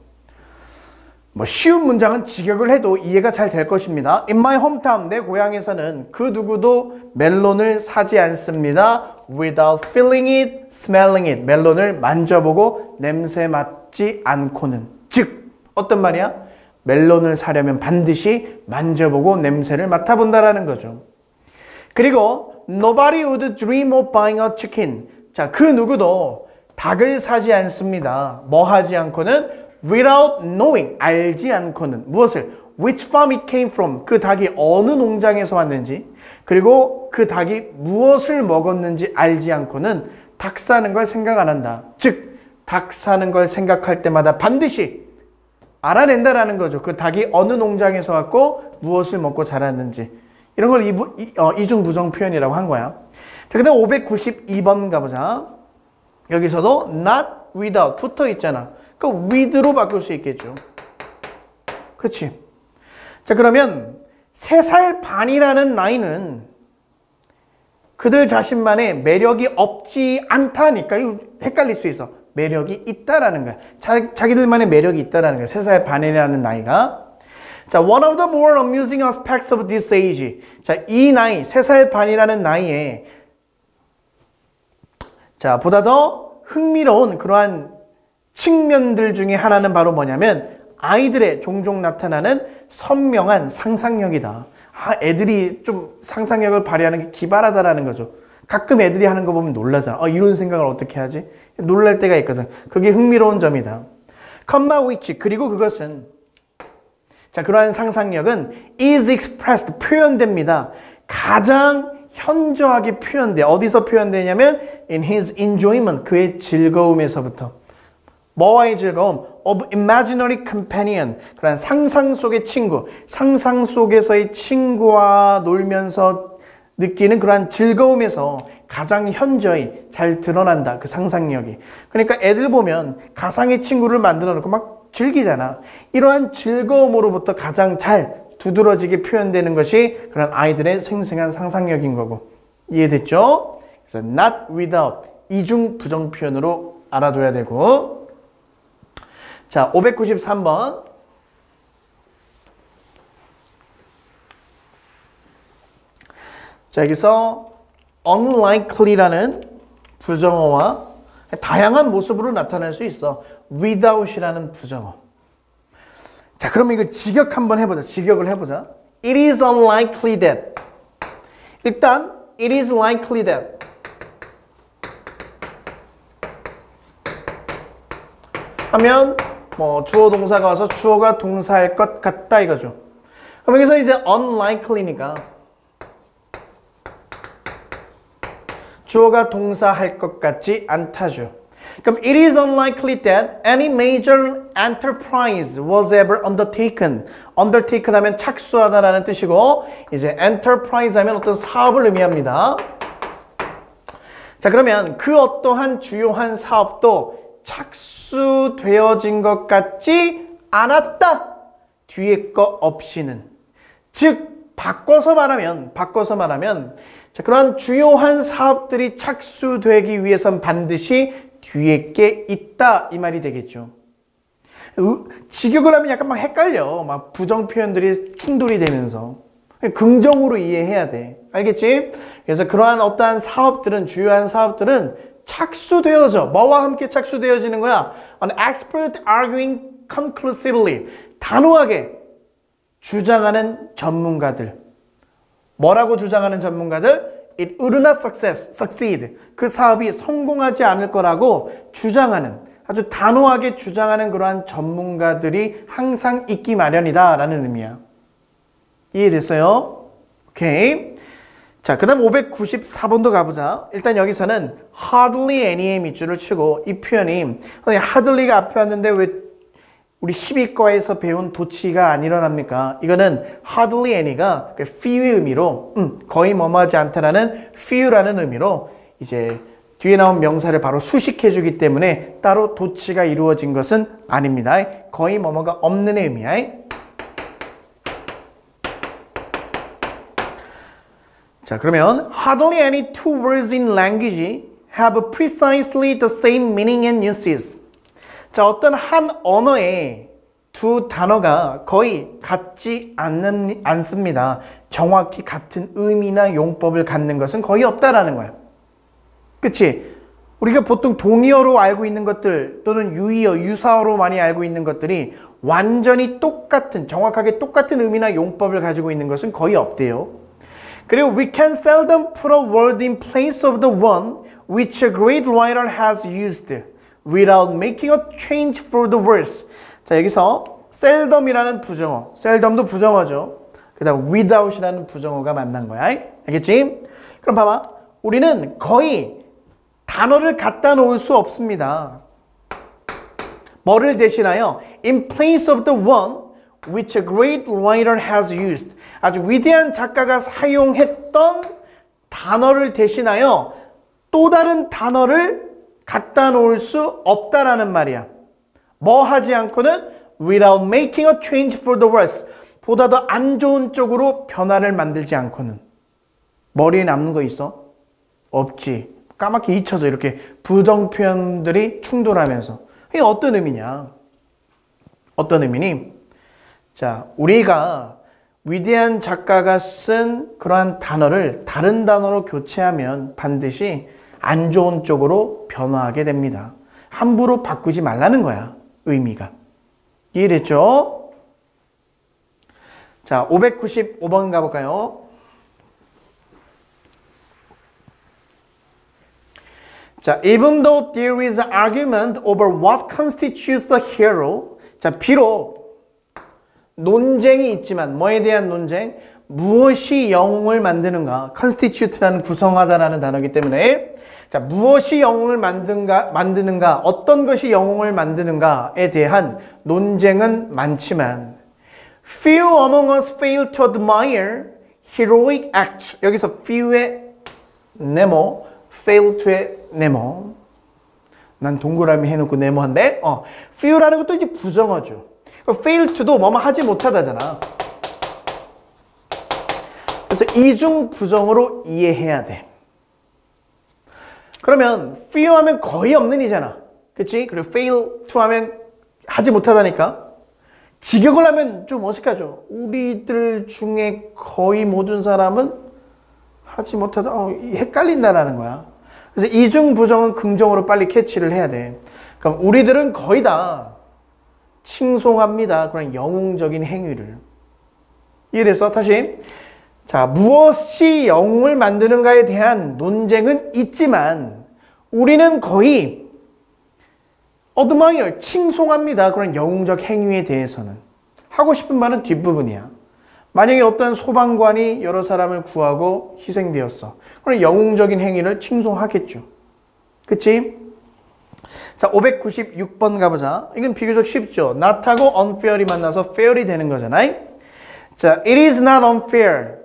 뭐 쉬운 문장은 직역을 해도 이해가 잘 될 것입니다. In my hometown, 내 고향에서는 그 누구도 멜론을 사지 않습니다. Without feeling it, smelling it. 멜론을 만져보고 냄새 맡지 않고는. 즉, 어떤 말이야? 멜론을 사려면 반드시 만져보고 냄새를 맡아본다라는 거죠. 그리고 Nobody would dream of buying a chicken. 자, 그 누구도 닭을 사지 않습니다. 뭐 하지 않고는? Without knowing, 알지 않고는. 무엇을? which farm it came from. 그 닭이 어느 농장에서 왔는지, 그리고 그 닭이 무엇을 먹었는지 알지 않고는 닭 사는 걸 생각 안 한다. 즉, 닭 사는 걸 생각할 때마다 반드시 알아낸다라는 거죠. 그 닭이 어느 농장에서 왔고 무엇을 먹고 자랐는지. 이런 걸 이중 부정 표현이라고 한 거야. 자, 그 다음 592번 가보자. 여기서도 not without 붙어 있잖아. 그 with로 바꿀 수 있겠죠. 그렇지. 자, 그러면 3살 반이라는 나이는 그들 자신만의 매력이 없지 않다니까. 이거 헷갈릴 수 있어. 매력이 있다라는 거야. 자기들만의 매력이 있다라는 거야. 3살 반이라는 나이가. 자, one of the more amusing aspects of this age. 자, 이 나이, 3살 반이라는 나이에 자, 보다 더 흥미로운 그러한 측면들 중에 하나는 바로 뭐냐면 아이들의 종종 나타나는 선명한 상상력이다. 아, 애들이 좀 상상력을 발휘하는 게 기발하다라는 거죠. 가끔 애들이 하는 거 보면 놀라잖아. 이런 생각을 어떻게 하지? 놀랄 때가 있거든. 그게 흥미로운 점이다. comma which, 그리고 그것은 자, 그러한 상상력은 is expressed, 표현됩니다. 가장 현저하게 표현돼. 어디서 표현되냐면 in his enjoyment, 그의 즐거움에서부터. 뭐와의 즐거움? of imaginary companion, 그런 상상 속의 친구, 상상 속에서의 친구와 놀면서 느끼는 그러한 즐거움에서 가장 현저히 잘 드러난다. 그 상상력이. 그러니까 애들 보면 가상의 친구를 만들어 놓고 막 즐기잖아. 이러한 즐거움으로부터 가장 잘 두드러지게 표현되는 것이 그런 아이들의 생생한 상상력인 거고. 이해됐죠? 그래서 not without, 이중 부정 표현으로 알아둬야 되고. 자, 593번. 자, 여기서 unlikely라는 부정어와 다양한 모습으로 나타날 수 있어. without이라는 부정어. 자, 그럼 이거 직역 한번 해보자. 직역을 해보자. It is unlikely that. 일단 it is likely that. 하면 뭐 주어 동사가 와서 주어가 동사할 것 같다 이거죠. 그럼 여기서 이제 unlikely니까 주어가 동사할 것 같지 않다죠. 그럼 it is unlikely that any major enterprise was ever undertaken. undertaken 하면 착수하다라는 뜻이고 이제 enterprise 하면 어떤 사업을 의미합니다. 자, 그러면 그 어떠한 주요한 사업도 착수되어진 것 같지 않았다. 뒤에 거 없이는. 즉 바꿔서 말하면 자, 그러한 주요한 사업들이 착수되기 위해선 반드시 뒤에 게 있다 이 말이 되겠죠. 직역을 하면 약간 막 헷갈려. 막 부정 표현들이 충돌이 되면서 긍정으로 이해해야 돼. 알겠지? 그래서 그러한 어떠한 사업들은 주요한 사업들은 착수되어져. 뭐와 함께 착수되어지는 거야? An expert arguing conclusively. 단호하게 주장하는 전문가들. 뭐라고 주장하는 전문가들? It would not succeed. 그 사업이 성공하지 않을 거라고 주장하는, 아주 단호하게 주장하는 그러한 전문가들이 항상 있기 마련이다 라는 의미야. 이해됐어요? 오케이. 자, 그 다음 594번도 가보자. 일단 여기서는 hardly any의 밑줄을 치고 이 표현이 hardly가 앞에 왔는데 왜 우리 10위과에서 배운 도치가 안 일어납니까? 이거는 hardly any가 few의 의미로 거의 뭐뭐하지 않다라는 few라는 의미로 이제 뒤에 나온 명사를 바로 수식해 주기 때문에 따로 도치가 이루어진 것은 아닙니다. 거의 뭐뭐가 없는 의미야. 자, 그러면 hardly any two words in language have precisely the same meaning and uses. 자, 어떤 한 언어에 두 단어가 거의 같지 않습니다. 정확히 같은 의미나 용법을 갖는 것은 거의 없다라는 거야. 그치? 우리가 보통 동의어로 알고 있는 것들 또는 유의어, 유사어로 많이 알고 있는 것들이 완전히 똑같은, 정확하게 똑같은 의미나 용법을 가지고 있는 것은 거의 없대요. 그리고 we can seldom put a word in place of the one which a great writer has used without making a change for the worse. 자, 여기서 seldom이라는 부정어. seldom도 부정어죠. 그 다음 without이라는 부정어가 만난 거야. 알겠지? 그럼 봐봐. 우리는 거의 단어를 갖다 놓을 수 없습니다. 뭐를 대신하여? In place of the one which a great writer has used. 아주 위대한 작가가 사용했던 단어를 대신하여 또 다른 단어를 갖다 놓을 수 없다라는 말이야. 뭐 하지 않고는 without making a change for the worse. 보다 더 안 좋은 쪽으로 변화를 만들지 않고는. 머리에 남는 거 있어? 없지. 까맣게 잊혀져. 이렇게 부정 표현들이 충돌하면서. 이게 어떤 의미냐? 어떤 의미니? 자, 우리가 위대한 작가가 쓴 그러한 단어를 다른 단어로 교체하면 반드시 안 좋은 쪽으로 변화하게 됩니다. 함부로 바꾸지 말라는 거야. 의미가. 이해됐죠? 자, 595번 가볼까요? 자, even though there is an argument over what constitutes the hero. 자, 비록 논쟁이 있지만 뭐에 대한 논쟁? 무엇이 영웅을 만드는가? constitute라는 구성하다라는 단어이기 때문에 자, 무엇이 영웅을 만드는가? 어떤 것이 영웅을 만드는가에 대한 논쟁은 많지만 few among us fail to admire heroic acts. 여기서 few의 네모, fail to의 네모. 난 동그라미 해놓고 네모한데 few라는 것도 이제 부정어죠. fail to도 뭐뭐 하지 못하다잖아. 그래서 이중 부정어로 이해해야 돼. 그러면 few 하면 거의 없는 이잖아. 그치? 그리고 fail to 하면 하지 못하다니까. 직역을 하면 좀 어색하죠. 우리들 중에 거의 모든 사람은 하지 못하다. 헷갈린다라는 거야. 그래서 이중 부정은 긍정으로 빨리 캐치를 해야 돼. 그럼 우리들은 거의 다 칭송합니다. 그런 영웅적인 행위를. 이래서 다시 자, 무엇이 영웅을 만드는가에 대한 논쟁은 있지만 우리는 거의 admire, 칭송합니다. 그런 영웅적 행위에 대해서는. 하고 싶은 말은 뒷부분이야. 만약에 어떤 소방관이 여러 사람을 구하고 희생되었어. 그럼 영웅적인 행위를 칭송하겠죠. 그치? 자, 596번 가보자. 이건 비교적 쉽죠. not하고 unfair이 만나서 fair이 되는 거잖아. 자, it is not unfair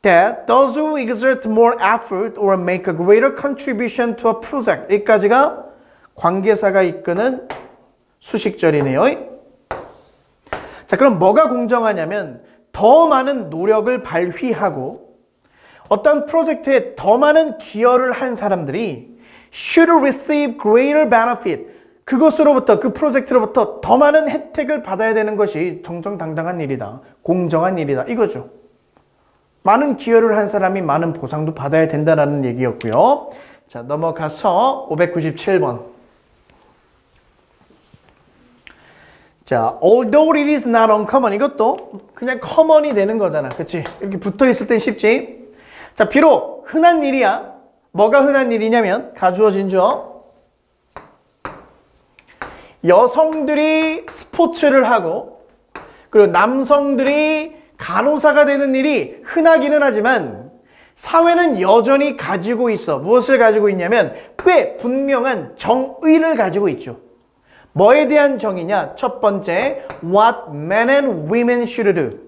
that those who exert more effort or make a greater contribution to a project. 여기까지가 관계사가 이끄는 수식절이네요. 자, 그럼 뭐가 공정하냐면 더 많은 노력을 발휘하고 어떤 프로젝트에 더 많은 기여를 한 사람들이 should receive greater benefit. 그것으로부터, 그 프로젝트로부터 더 많은 혜택을 받아야 되는 것이 정정당당한 일이다. 공정한 일이다. 이거죠. 많은 기여를 한 사람이 많은 보상도 받아야 된다는 얘기였고요. 자, 넘어가서 597번. 자, although it is not uncommon. 이것도 그냥 common이 되는 거잖아. 그치? 이렇게 붙어 있을 땐 쉽지? 자, 비록 흔한 일이야. 뭐가 흔한 일이냐면, 가주어진 주. 여성들이 스포츠를 하고, 그리고 남성들이 간호사가 되는 일이 흔하기는 하지만, 사회는 여전히 가지고 있어. 무엇을 가지고 있냐면, 꽤 분명한 정의를 가지고 있죠. 뭐에 대한 정의냐? 첫 번째, what men and women should do.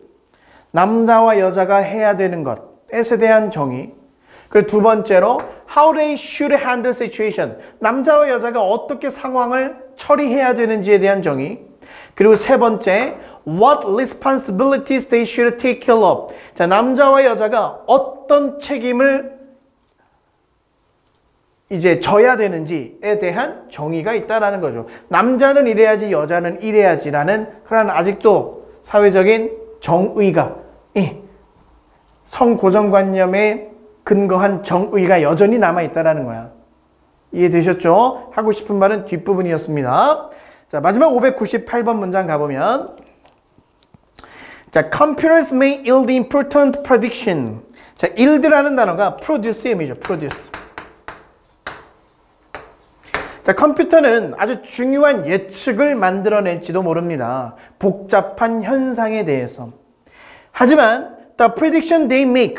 남자와 여자가 해야 되는 것에 대한 정의. 그리고 두 번째로, how they should handle situation. 남자와 여자가 어떻게 상황을 처리해야 되는지에 대한 정의. 그리고 세 번째, what responsibilities they should take care of. 자, 남자와 여자가 어떤 책임을 이제 져야 되는지에 대한 정의가 있다라는 거죠. 남자는 이래야지 여자는 이래야지라는 그런 아직도 사회적인 정의가 성고정관념에 근거한 정의가 여전히 남아있다라는 거야. 이해되셨죠? 하고 싶은 말은 뒷부분이었습니다. 자, 마지막 598번 문장 가보면 자, computers may yield important prediction. 자, yield라는 단어가 produce의 의미죠. produce. 자, 컴퓨터는 아주 중요한 예측을 만들어낼지도 모릅니다. 복잡한 현상에 대해서. 하지만 the prediction they make,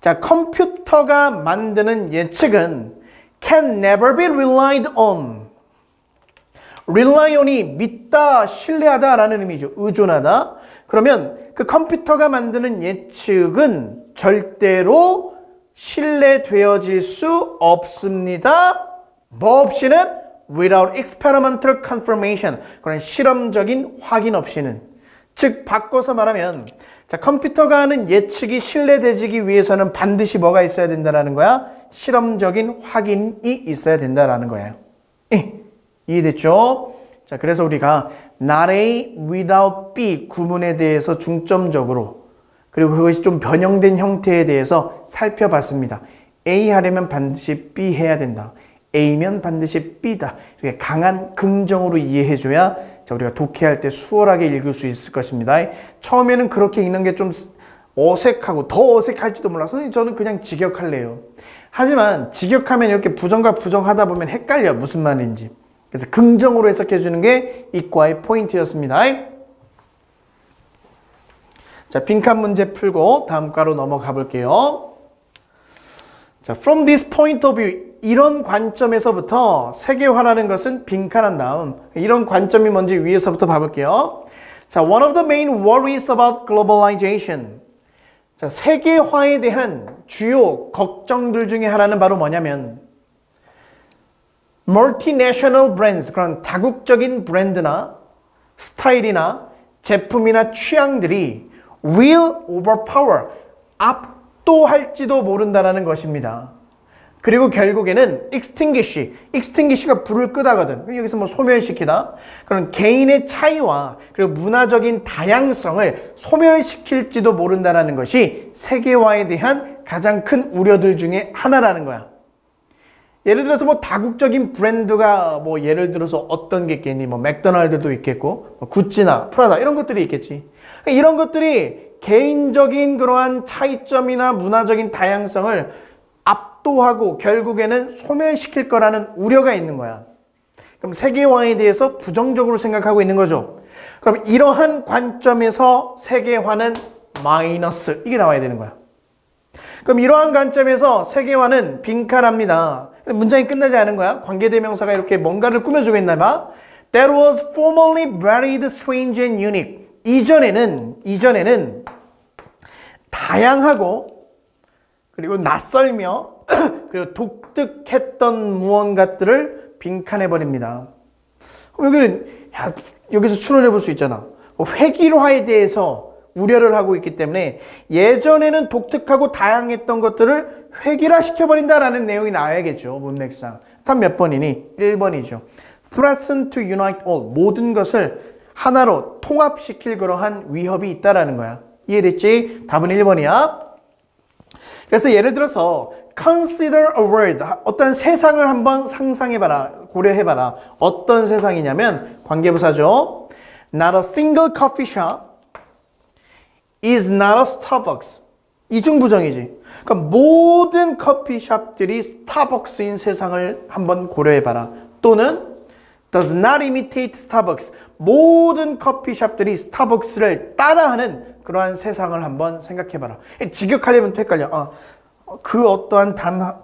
자, 컴퓨터가 만드는 예측은 can never be relied on. rely on이 믿다, 신뢰하다 라는 의미죠. 의존하다. 그러면 그 컴퓨터가 만드는 예측은 절대로 신뢰되어질 수 없습니다. 뭐 없이는? without experimental confirmation. 그런 실험적인 확인 없이는. 즉 바꿔서 말하면 자, 컴퓨터가 하는 예측이 신뢰되기 위해서는 반드시 뭐가 있어야 된다는 거야? 실험적인 확인이 있어야 된다는 거예요. 이해됐죠? 자, 그래서 우리가 not A without B 구문에 대해서 중점적으로 그리고 그것이 좀 변형된 형태에 대해서 살펴봤습니다. A 하려면 반드시 B 해야 된다. A면 반드시 B다. 이렇게 강한 긍정으로 이해해줘야 자, 우리가 독해할 때 수월하게 읽을 수 있을 것입니다. 처음에는 그렇게 읽는 게 좀 어색하고 더 어색할지도 몰라서 선생님 저는 그냥 직역할래요. 하지만 직역하면 이렇게 부정과 부정하다 보면 헷갈려 무슨 말인지. 그래서 긍정으로 해석해 주는 게 이과의 포인트였습니다. 자, 빈칸 문제 풀고 다음 과로 넘어가 볼게요. 자, from this point of view, 이런 관점에서부터 세계화라는 것은 빈칸한 다음 이런 관점이 뭔지 위에서부터 봐볼게요. 자, one of the main worries about globalization. 자, 세계화에 대한 주요 걱정들 중에 하나는 바로 뭐냐면 multinational brands, 그런 다국적인 브랜드나 스타일이나 제품이나 취향들이 will overpower, 압도할지도 모른다는 것입니다. 그리고 결국에는 extinguish가 불을 끄다거든. 여기서 뭐 소멸시키다. 그런 개인의 차이와 그리고 문화적인 다양성을 소멸시킬지도 모른다는 것이 세계화에 대한 가장 큰 우려들 중에 하나라는 거야. 예를 들어서 뭐 다국적인 브랜드가 뭐 예를 들어서 어떤 게 있겠니? 뭐 맥도날드도 있겠고, 뭐 구찌나 프라다 이런 것들이 있겠지. 이런 것들이 개인적인 그러한 차이점이나 문화적인 다양성을 압도하고 결국에는 소멸시킬 거라는 우려가 있는 거야. 그럼 세계화에 대해서 부정적으로 생각하고 있는 거죠. 그럼 이러한 관점에서 세계화는 마이너스, 이게 나와야 되는 거야. 그럼 이러한 관점에서 세계화는 빈칸합니다. 문장이 끝나지 않은 거야. 관계대명사가 이렇게 뭔가를 꾸며주고 있나 봐. That was formerly very strange and unique. 이전에는 다양하고 그리고 낯설며 그리고 독특했던 무언가들을 빈칸해버립니다. 여기는 여기서 추론해 볼 수 있잖아. 획일화에 대해서 우려를 하고 있기 때문에 예전에는 독특하고 다양했던 것들을 획일화시켜버린다라는 내용이 나와야겠죠. 문맥상. 답 몇 번이니? 1번이죠. Threaten to unite all. 모든 것을 하나로 통합시킬 그러한 위협이 있다라는 거야. 이해됐지? 답은 1번이야. 그래서 예를 들어서 consider a world, 어떤 세상을 한번 상상해봐라, 고려해봐라. 어떤 세상이냐면 관계부사죠. Not a single coffee shop is not a Starbucks. 이중부정이지. 그러니까 모든 커피숍들이 스타벅스인 세상을 한번 고려해봐라. 또는 does not imitate Starbucks. 모든 커피숍들이 스타벅스를 따라하는 그러한 세상을 한번 생각해봐라. 직역하려면 또 헷갈려. 그 어떠한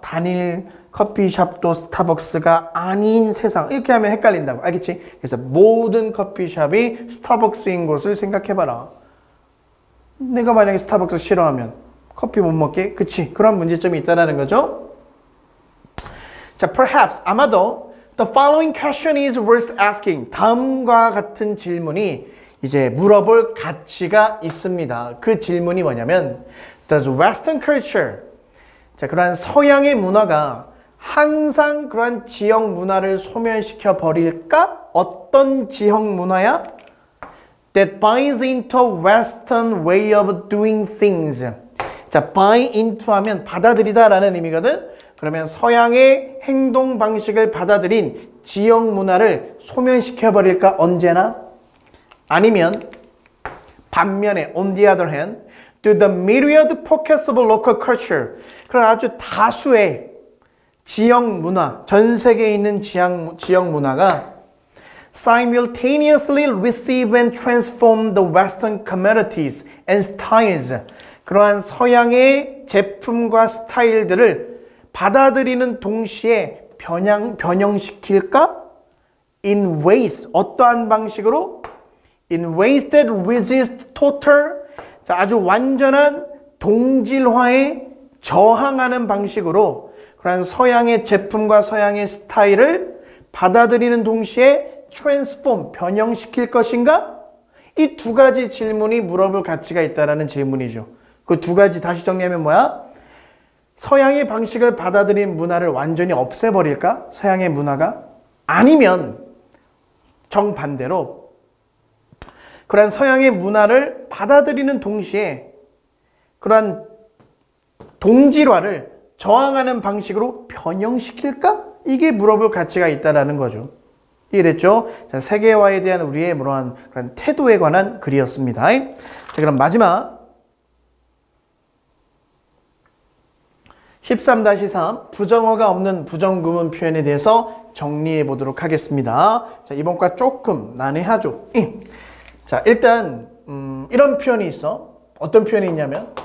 단일 커피숍도 스타벅스가 아닌 세상. 이렇게 하면 헷갈린다고. 알겠지? 그래서 모든 커피숍이 스타벅스인 곳을 생각해봐라. 내가 만약에 스타벅스 싫어하면 커피 못 먹게? 그치? 그런 문제점이 있다는 거죠. 자, perhaps, 아마도 the following question is worth asking. 다음과 같은 질문이 이제 물어볼 가치가 있습니다. 그 질문이 뭐냐면 Does Western culture, 자, 그러한 서양의 문화가 항상 그러한 지역 문화를 소멸시켜 버릴까? 어떤 지역 문화야? That buys into Western way of doing things. 자, buy into 하면 받아들이다 라는 의미거든. 그러면 서양의 행동 방식을 받아들인 지역 문화를 소멸시켜 버릴까? 언제나? 아니면 반면에 on the other hand, to the myriad pockets of local culture, 그런 아주 다수의 지역 문화, 전 세계에 있는 지역 문화가 simultaneously receive and transform the Western commodities and styles. 그러한 서양의 제품과 스타일들을 받아들이는 동시에 변형시킬까? In ways, 어떠한 방식으로? In ways that resist total, 자, 아주 완전한 동질화에 저항하는 방식으로 그러한 서양의 제품과 서양의 스타일을 받아들이는 동시에 transform, 변형시킬 것인가? 이 두 가지 질문이 물어볼 가치가 있다는 질문이죠. 그 두 가지 다시 정리하면 뭐야? 서양의 방식을 받아들인 문화를 완전히 없애버릴까? 서양의 문화가? 아니면 정반대로 그러한 서양의 문화를 받아들이는 동시에 그러한 동질화를 저항하는 방식으로 변형시킬까? 이게 물어볼 가치가 있다는 거죠. 이해됐죠? 자, 세계화에 대한 우리의 그러한 태도에 관한 글이었습니다. 자, 그럼 마지막 13-3 부정어가 없는 부정구문 표현에 대해서 정리해 보도록 하겠습니다. 자, 이번과 조금 난해하죠. 자, 일단 이런 표현이 있어. 어떤 표현이 있냐면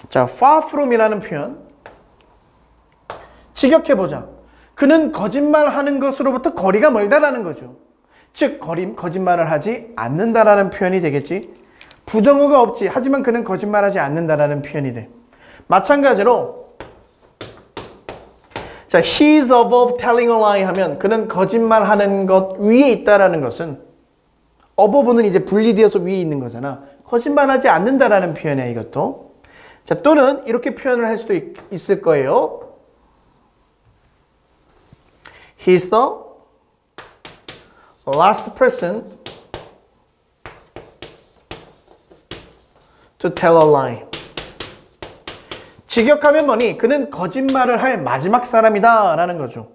자, far from 이라는 표현 직역해보자. 그는 거짓말하는 것으로부터 거리가 멀다라는 거죠. 즉 거짓말을 하지 않는다라는 표현이 되겠지. 부정어가 없지. 하지만 그는 거짓말하지 않는다라는 표현이 돼. 마찬가지로 자, he is above telling a lie 하면 그는 거짓말하는 것 위에 있다라는 것은 above는 이제 분리되어서 위에 있는 거잖아. 거짓말하지 않는다라는 표현이야, 이것도. 자, 또는 이렇게 표현을 할 수도 있을 거예요. He is the last person to tell a lie. 직역하면 뭐니? 그는 거짓말을 할 마지막 사람이다 라는 거죠.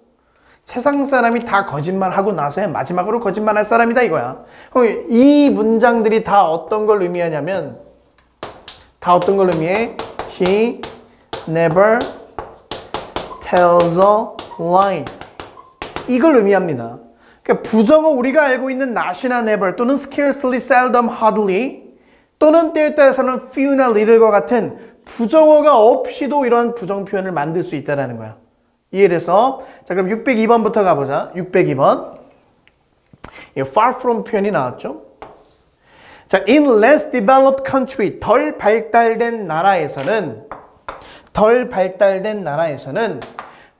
세상 사람이 다 거짓말하고 나서야 마지막으로 거짓말할 사람이다 이거야. 이 문장들이 다 어떤 걸 의미하냐면 다 어떤 걸 의미해? He never tells a lie. 이걸 의미합니다. 그러니까 부정어 우리가 알고 있는 not이나 never 또는 scarcely, seldom, hardly 또는 때에 따라서는 few나 little과 같은 부정어가 없이도 이러한 부정 표현을 만들 수 있다는 거야. 이해돼서? 자, 그럼 602번부터 가보자. 602번. far from 표현이 나왔죠? 자, in less developed country, 덜 발달된 나라에서는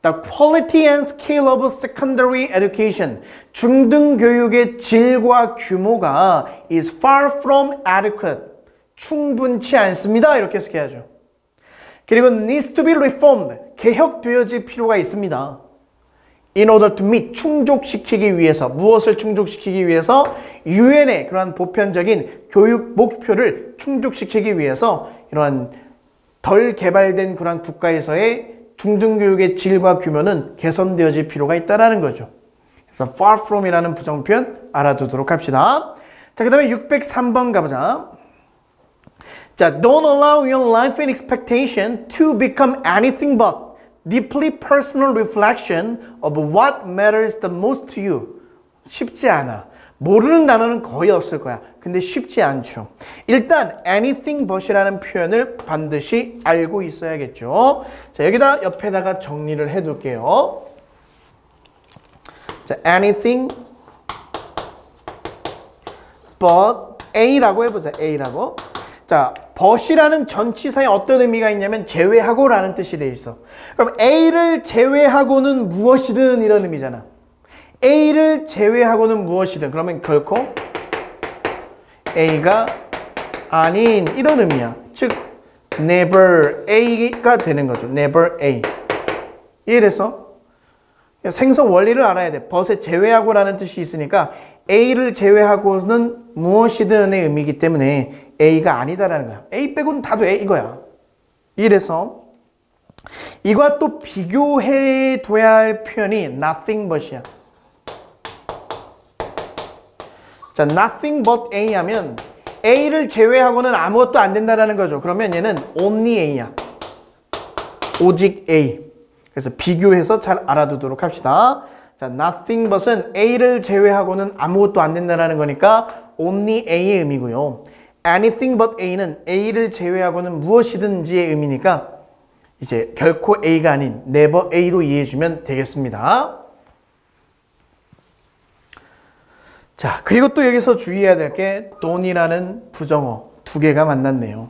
the quality and scale of secondary education, 중등 교육의 질과 규모가 is far from adequate, 충분치 않습니다. 이렇게 해석해야죠. 그리고 needs to be reformed, 개혁되어질 필요가 있습니다. In order to meet, 충족시키기 위해서, 무엇을 충족시키기 위해서? 유엔의 그러한 보편적인 교육 목표를 충족시키기 위해서 이러한 덜 개발된 그러한 국가에서의 중등교육의 질과 규모는 개선되어질 필요가 있다는 거죠. 그래서 far from이라는 부정표현 알아두도록 합시다. 자, 그 다음에 603번 가보자. 자, don't allow your life and expectation to become anything but deeply personal reflection of what matters the most to you. 쉽지 않아. 모르는 단어는 거의 없을 거야. 근데 쉽지 않죠. 일단 anything but이라는 표현을 반드시 알고 있어야겠죠. 자, 여기다 옆에다가 정리를 해둘게요. 자, anything but A라고 해보자. A라고. 자, but이라는 전치사에 어떤 의미가 있냐면 제외하고라는 뜻이 돼 있어. 그럼 A를 제외하고는 무엇이든 이런 의미잖아. A를 제외하고는 무엇이든 그러면 결코 A가 아닌 이런 의미야. 즉 never A가 되는 거죠. never A. 이해됐어? 생성 원리를 알아야 돼. but에 제외하고라는 뜻이 있으니까 A를 제외하고는 무엇이든의 의미이기 때문에 A가 아니다라는 거야. A 빼고는 다 돼 이거야. 이래서 이과 또 비교해 둬야 할 표현이 nothing but이야. 자, nothing but A 하면 A를 제외하고는 아무것도 안 된다는 거죠. 그러면 얘는 only A야. 오직 A. 그래서 비교해서 잘 알아두도록 합시다. 자, nothing but은 A를 제외하고는 아무것도 안 된다는 거니까 only A의 의미고요. anything but A는 A를 제외하고는 무엇이든지의 의미니까 이제 결코 A가 아닌 never A로 이해해주면 되겠습니다. 자, 그리고 또 여기서 주의해야 될 게 don't이라는 부정어 두 개가 만났네요.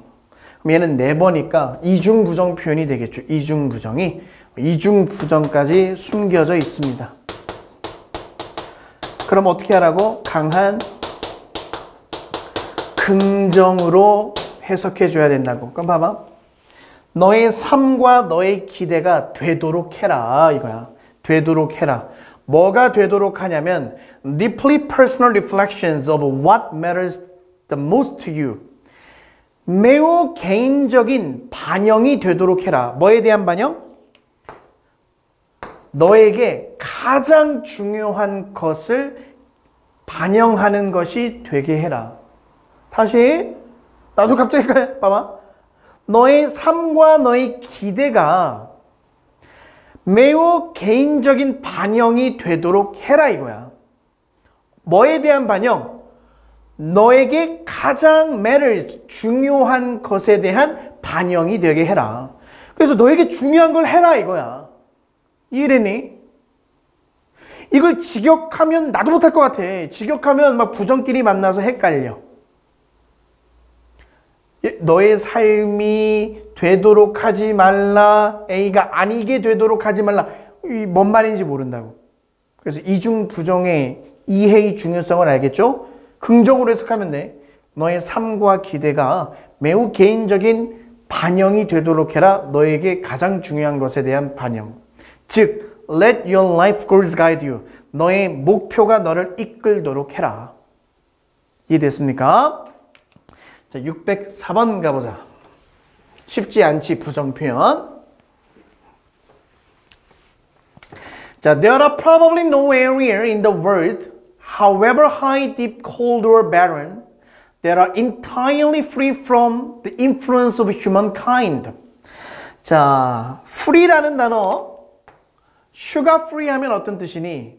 그럼 얘는 never니까 이중부정 표현이 되겠죠. 이중부정이 이중부정까지 숨겨져 있습니다. 그럼 어떻게 하라고? 강한 긍정으로 해석해 줘야 된다고. 그럼 봐봐. 너의 삶과 너의 기대가 되도록 해라 이거야. 되도록 해라. 뭐가 되도록 하냐면 deeply personal reflections of what matters the most to you. 매우 개인적인 반영이 되도록 해라. 뭐에 대한 반영? 너에게 가장 중요한 것을 반영하는 것이 되게 해라. 다시 나도 갑자기 봐봐. 너의 삶과 너의 기대가 매우 개인적인 반영이 되도록 해라 이거야. 뭐에 대한 반영? 너에게 가장 중요한 것에 대한 반영이 되게 해라. 그래서 너에게 중요한 걸 해라 이거야. 이해되니? 이걸 직역하면 나도 못할 것 같아. 직역하면 막 부정끼리 만나서 헷갈려. 너의 삶이 되도록 하지 말라. A가 아니게 되도록 하지 말라. 뭔 말인지 모른다고. 그래서 이중 부정의 이해의 중요성을 알겠죠? 긍정으로 해석하면 돼. 너의 삶과 기대가 매우 개인적인 반영이 되도록 해라. 너에게 가장 중요한 것에 대한 반영. 즉, let your life goals guide you. 너의 목표가 너를 이끌도록 해라. 이해됐습니까? 자, 604번 가보자. 쉽지 않지, 부정표현. 자, there are probably no area in the world, however high, deep, cold, or barren, that are entirely free from the influence of humankind. 자, free라는 단어, sugar free 하면 어떤 뜻이니?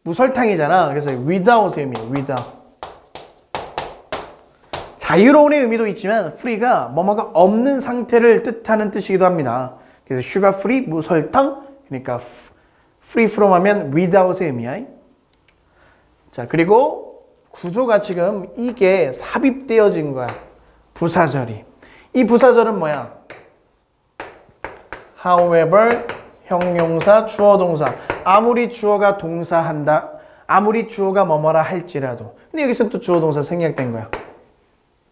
무설탕이잖아. 그래서 without의 의미예요. without. 자유로운의 의미도 있지만 free가 뭐뭐가 없는 상태를 뜻하는 뜻이기도 합니다. 그래서 sugar free, 무설탕, 그러니까 free from 하면 without의 의미야. 자, 그리고 구조가 지금 이게 삽입되어진 거야. 부사절이. 이 부사절은 뭐야? however, 형용사, 주어, 동사. 아무리 주어가 동사한다. 아무리 주어가 뭐뭐라 할지라도. 근데 여기서는 또 주어, 동사 생략된 거야.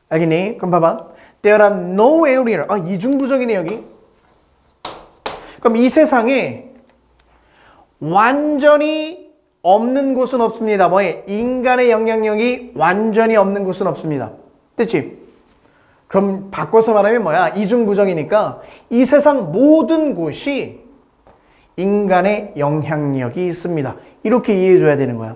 알겠니? 그럼 봐봐. There are no area. 아, 이중부정이네 여기. 그럼 이 세상에 완전히 없는 곳은 없습니다. 뭐에? 인간의 영향력이 완전히 없는 곳은 없습니다. 됐지? 그럼 바꿔서 말하면 뭐야? 이중부정이니까 이 세상 모든 곳이 인간의 영향력이 있습니다. 이렇게 이해해줘야 되는 거야.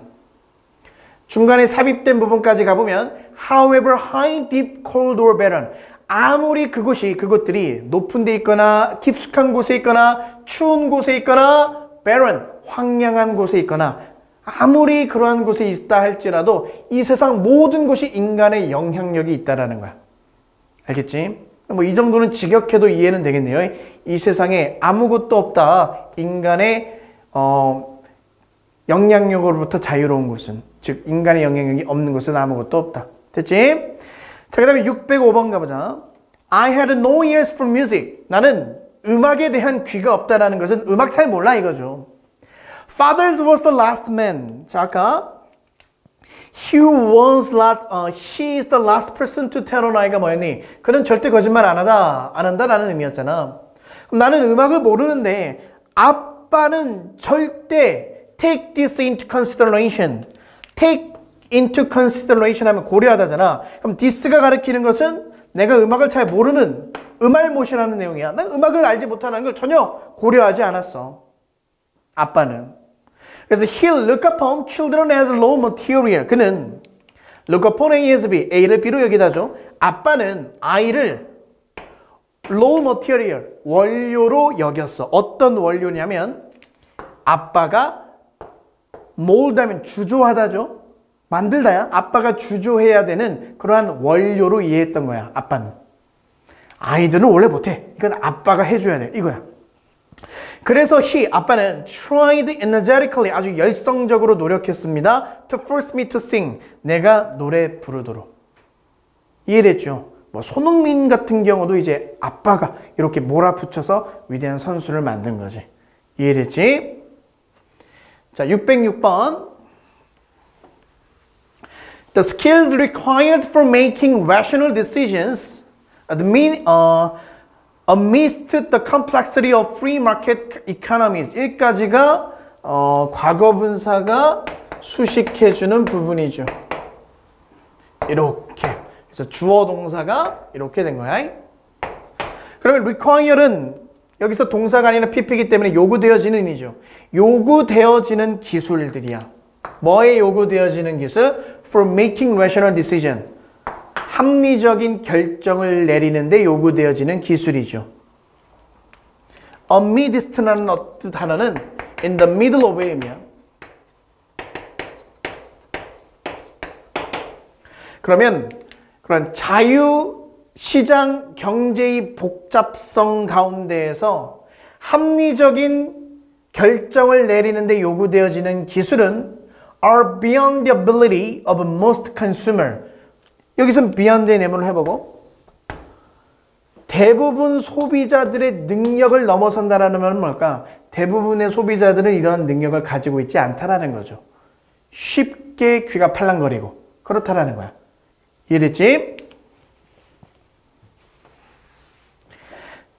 중간에 삽입된 부분까지 가보면 however high, deep, cold or barren. 아무리 그것들이 높은 데 있거나 깊숙한 곳에 있거나 추운 곳에 있거나 barren, 황량한 곳에 있거나 아무리 그러한 곳에 있다 할지라도 이 세상 모든 곳이 인간의 영향력이 있다라는 거야. 알겠지? 뭐 이 정도는 직역해도 이해는 되겠네요. 이 세상에 아무것도 없다. 인간의 영향력으로부터 자유로운 곳은, 즉 인간의 영향력이 없는 곳은 아무것도 없다. 됐지? 자, 그 다음에 605번 가보자. I had no ears for music. 나는 음악에 대한 귀가 없다라는 것은 음악 잘 몰라 이거죠. Fathers was the last man. 자, 아까 he is the last person to tell an I가 뭐였니? 그는 절대 거짓말 안 한다라는 의미였잖아. 그럼 나는 음악을 모르는데 아빠는 절대 take this into consideration. take into consideration 하면 고려하다잖아. 그럼 this가 가리키는 것은 내가 음악을 잘 모르는 음알못이라는 내용이야. 난 음악을 알지 못하는 걸 전혀 고려하지 않았어. 아빠는. 그래서 he'll look upon children as low material. 그는 look upon A as B. A를 B로 여기다죠. 아빠는 I를 raw material, 원료로 여겼어. 어떤 원료냐면 아빠가 mold하면 주조하다죠. 만들다야. 아빠가 주조해야 되는 그러한 원료로 이해했던 거야. 아빠는. 아이들은 원래 못해. 이건 아빠가 해줘야 돼. 이거야. 그래서 아빠는 tried energetically, 아주 열성적으로 노력했습니다. to force me to sing. 내가 노래 부르도록. 이해됐죠? 뭐 손흥민 같은 경우도 이제 아빠가 이렇게 몰아붙여서 위대한 선수를 만든 거지. 이해됐지? 자, 606번. The skills required for making rational decisions amidst the complexity of free market economies. 여기까지가 과거 분사가 수식해주는 부분이죠. 이렇게. 그래서 주어 동사가 이렇게 된 거야. 그러면 require는 여기서 동사가 아니라 PP이기 때문에 요구되어지는 의미죠. 요구되어지는 기술들이야. 뭐에 요구되어지는 기술? For making rational decision. 합리적인 결정을 내리는데 요구되어지는 기술이죠. amidst라는 단어는 in the middle of의 의미야. 그러면 그런 자유시장 경제의 복잡성 가운데에서 합리적인 결정을 내리는데 요구되어지는 기술은 are beyond the ability of most consumer. 여기서 beyond의 내문을 해보고 대부분 소비자들의 능력을 넘어선다라는 말은 뭘까? 대부분의 소비자들은 이러한 능력을 가지고 있지 않다라는 거죠. 쉽게 귀가 팔랑거리고 그렇다라는 거야. 이해됐지?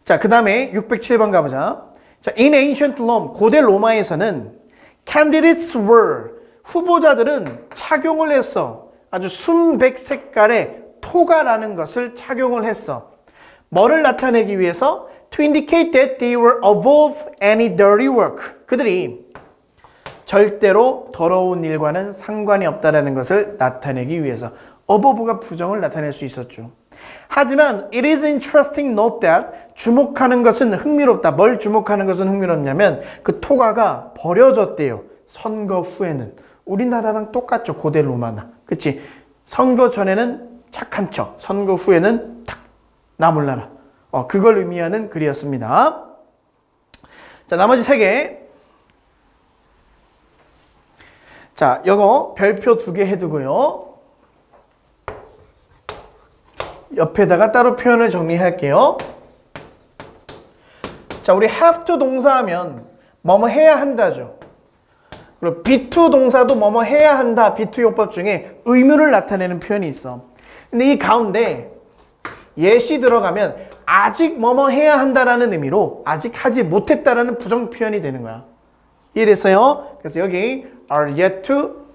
자, 그 다음에 607번 가보자. 자, in ancient Rome, 고대 로마에서는 candidates were, 후보자들은 착용을 했어. 아주 순백 색깔의 토가라는 것을 착용을 했어. 뭐를 나타내기 위해서? To indicate that they were above any dirty work. 그들이 절대로 더러운 일과는 상관이 없다는 것을 나타내기 위해서. above가 부정을 나타낼 수 있었죠. 하지만 it is interesting note that 주목하는 것은 흥미롭다. 뭘 주목하는 것은 흥미롭냐면 그 토가가 버려졌대요. 선거 후에는. 우리나라랑 똑같죠. 고대 로마나. 그치? 선거 전에는 착한 척. 선거 후에는 탁 나몰라라. 그걸 의미하는 글이었습니다. 자, 나머지 3개. 자, 이거 별표 2개 해두고요. 옆에다가 따로 표현을 정리할게요. 자, 우리 have to 동사하면 뭐뭐 해야 한다죠. 그리고 be to 동사도 뭐뭐 해야 한다. be to 용법 중에 의무를 나타내는 표현이 있어. 근데 이 가운데 예시 들어가면 아직 뭐뭐 해야 한다라는 의미로 아직 하지 못했다라는 부정 표현이 되는 거야. 이해됐어요? 그래서 여기 are yet to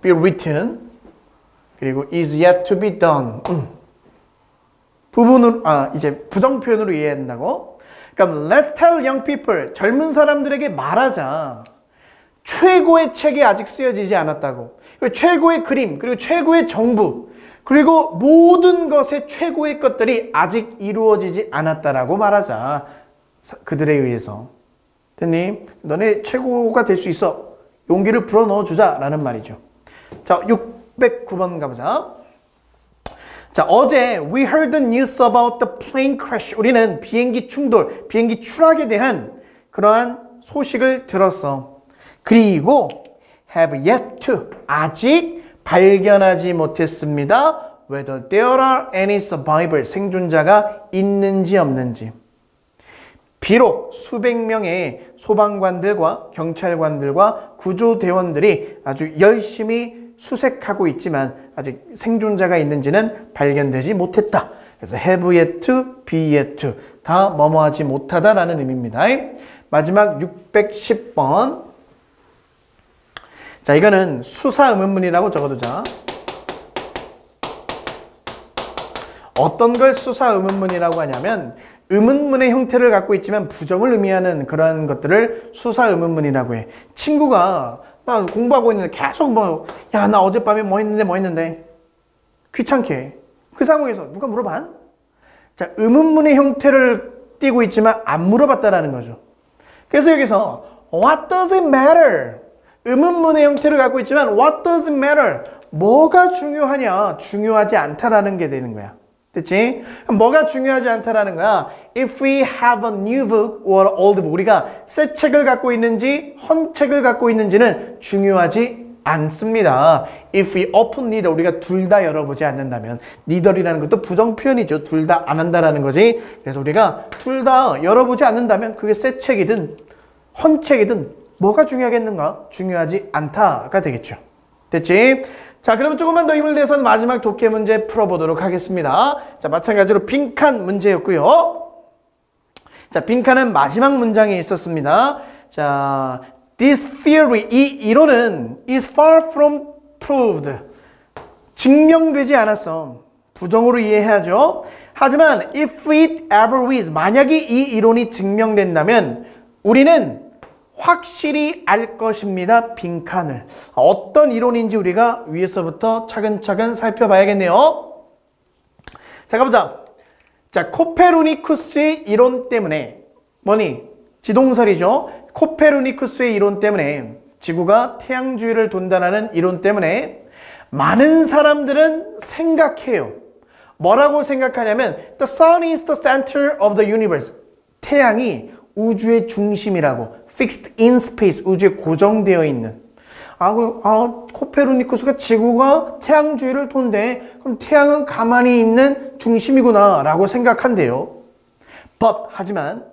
be written 그리고 is yet to be done. 부분으로 이제 부정 표현으로 이해해야 된다고. 그럼 let's tell young people, 젊은 사람들에게 말하자. 최고의 책이 아직 쓰여지지 않았다고. 그리고 최고의 그림, 그리고 최고의 정부, 그리고 모든 것의 최고의 것들이 아직 이루어지지 않았다라고 말하자. 그들에 의해서. 됐니? 너네 최고가 될 수 있어. 용기를 불어넣어 주자라는 말이죠. 자, 609번 가보자. 자, 어제 we heard the news about the plane crash. 우리는 비행기 충돌, 비행기 추락에 대한 그러한 소식을 들었어. 그리고 have yet to, 아직 발견하지 못했습니다. whether there are any survivors, 생존자가 있는지 없는지. 비록 수백 명의 소방관들과 경찰관들과 구조대원들이 아주 열심히 수색하고 있지만 아직 생존자가 있는지는 발견되지 못했다. 그래서 have yet to, be yet to 다 뭐뭐하지 못하다라는 의미입니다. 마지막 610번. 자, 이거는 수사 의문문이라고 적어두자. 어떤 걸 수사 의문문이라고 하냐면 의문문의 형태를 갖고 있지만 부정을 의미하는 그런 것들을 수사 의문문이라고 해. 친구가 나 공부하고 있는데 계속 야, 나 어젯밤에 뭐 했는데. 귀찮게. 그 상황에서 누가 물어봐? 자, 의문문의 형태를 띠고 있지만 안 물어봤다라는 거죠. 그래서 여기서 What does it matter? 의문문의 형태를 갖고 있지만 What does it matter? 뭐가 중요하냐? 중요하지 않다라는 게 되는 거야. 됐지? 뭐가 중요하지 않다라는 거야. If we have a new book or an old book. 우리가 새 책을 갖고 있는지 헌 책을 갖고 있는지는 중요하지 않습니다. If we open neither. 우리가 둘 다 열어보지 않는다면. neither이라는 것도 부정 표현이죠. 둘 다 안 한다라는 거지. 그래서 우리가 둘 다 열어보지 않는다면 그게 새 책이든 헌 책이든 뭐가 중요하겠는가? 중요하지 않다가 되겠죠. 됐지? 자, 그러면 조금만 더 힘을 내서 마지막 독해 문제 풀어보도록 하겠습니다. 자, 마찬가지로 빈칸 문제였고요. 자, 빈칸은 마지막 문장에 있었습니다. 자, this theory, 이 이론은 is far from proved. 증명되지 않았어. 부정으로 이해해야죠. 하지만 if it ever is, 만약에 이 이론이 증명된다면 우리는 확실히 알 것입니다. 빈칸을. 어떤 이론인지 우리가 위에서부터 차근차근 살펴봐야겠네요. 자, 가보자. 자, 코페르니쿠스의 이론 때문에 뭐니? 지동설이죠. 코페르니쿠스의 이론 때문에 지구가 태양주위를 돈다는 이론 때문에 많은 사람들은 생각해요. 뭐라고 생각하냐면 The sun is the center of the universe. 태양이 우주의 중심이라고. Fixed in space. 우주에 고정되어 있는. 코페르니쿠스가 지구가 태양 주위를 돈대. 그럼 태양은 가만히 있는 중심이구나 라고 생각한대요. 하지만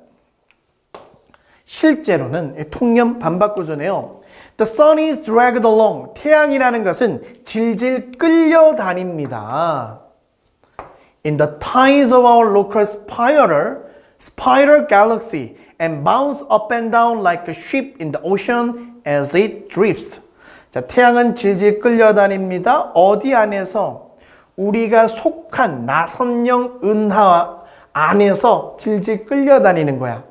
실제로는 통념 반박구조네요. The sun is dragged along. 태양이라는 것은 질질 끌려다닙니다. In the tides of our local spiral galaxy and bounce up and down like a ship in the ocean as it drifts. 자, 태양은 질질 끌려다닙니다. 어디 안에서? 우리가 속한 나선형 은하 안에서 질질 끌려다니는 거야.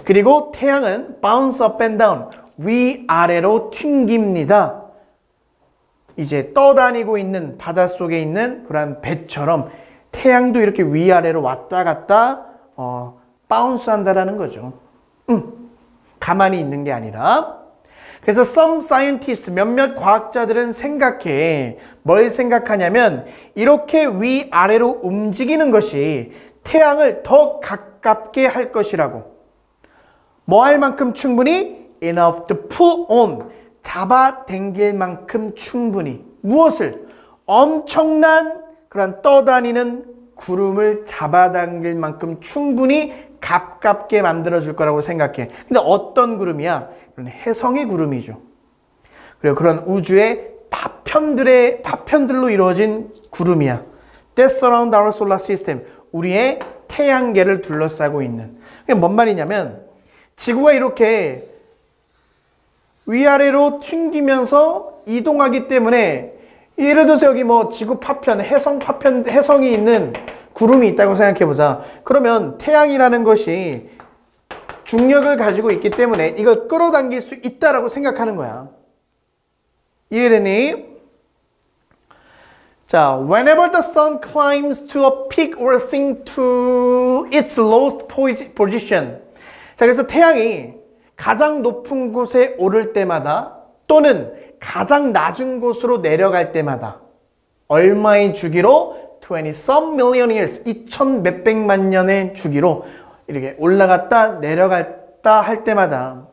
그리고 태양은 bounce up and down, 위아래로 튕깁니다. 이제 떠다니고 있는 바닷속에 있는 그런 배처럼 태양도 이렇게 위아래로 왔다 갔다 바운스 한다라는 거죠. 가만히 있는 게 아니라. 그래서 some scientists, 몇몇 과학자들은 생각해. 뭘 생각하냐면 이렇게 위아래로 움직이는 것이 태양을 더 가깝게 할 것이라고. 뭐 할 만큼 충분히? Enough to pull on. 잡아당길 만큼 충분히. 무엇을? 엄청난 그런 떠다니는 구름을 잡아당길 만큼 충분히 가깝게 만들어줄 거라고 생각해. 근데 어떤 구름이야? 혜성의 구름이죠. 그리고 그런 우주의 파편들로 이루어진 구름이야. That surround our solar system. 우리의 태양계를 둘러싸고 있는. 그게 뭔 말이냐면 지구가 이렇게 위아래로 튕기면서 이동하기 때문에 예를 들어서 여기 뭐 지구 파편, 혜성이 있는 구름이 있다고 생각해보자. 그러면 태양이라는 것이 중력을 가지고 있기 때문에 이걸 끌어당길 수 있다라고 생각하는 거야. 이해되니? 자, whenever the sun climbs to a peak or sinks to its lowest position. 자, 그래서 태양이 가장 높은 곳에 오를 때마다 또는 가장 낮은 곳으로 내려갈 때마다 얼마의 주기로? 20-some million years, 2000 몇백만 년의 주기로 이렇게 올라갔다 내려갔다 할 때마다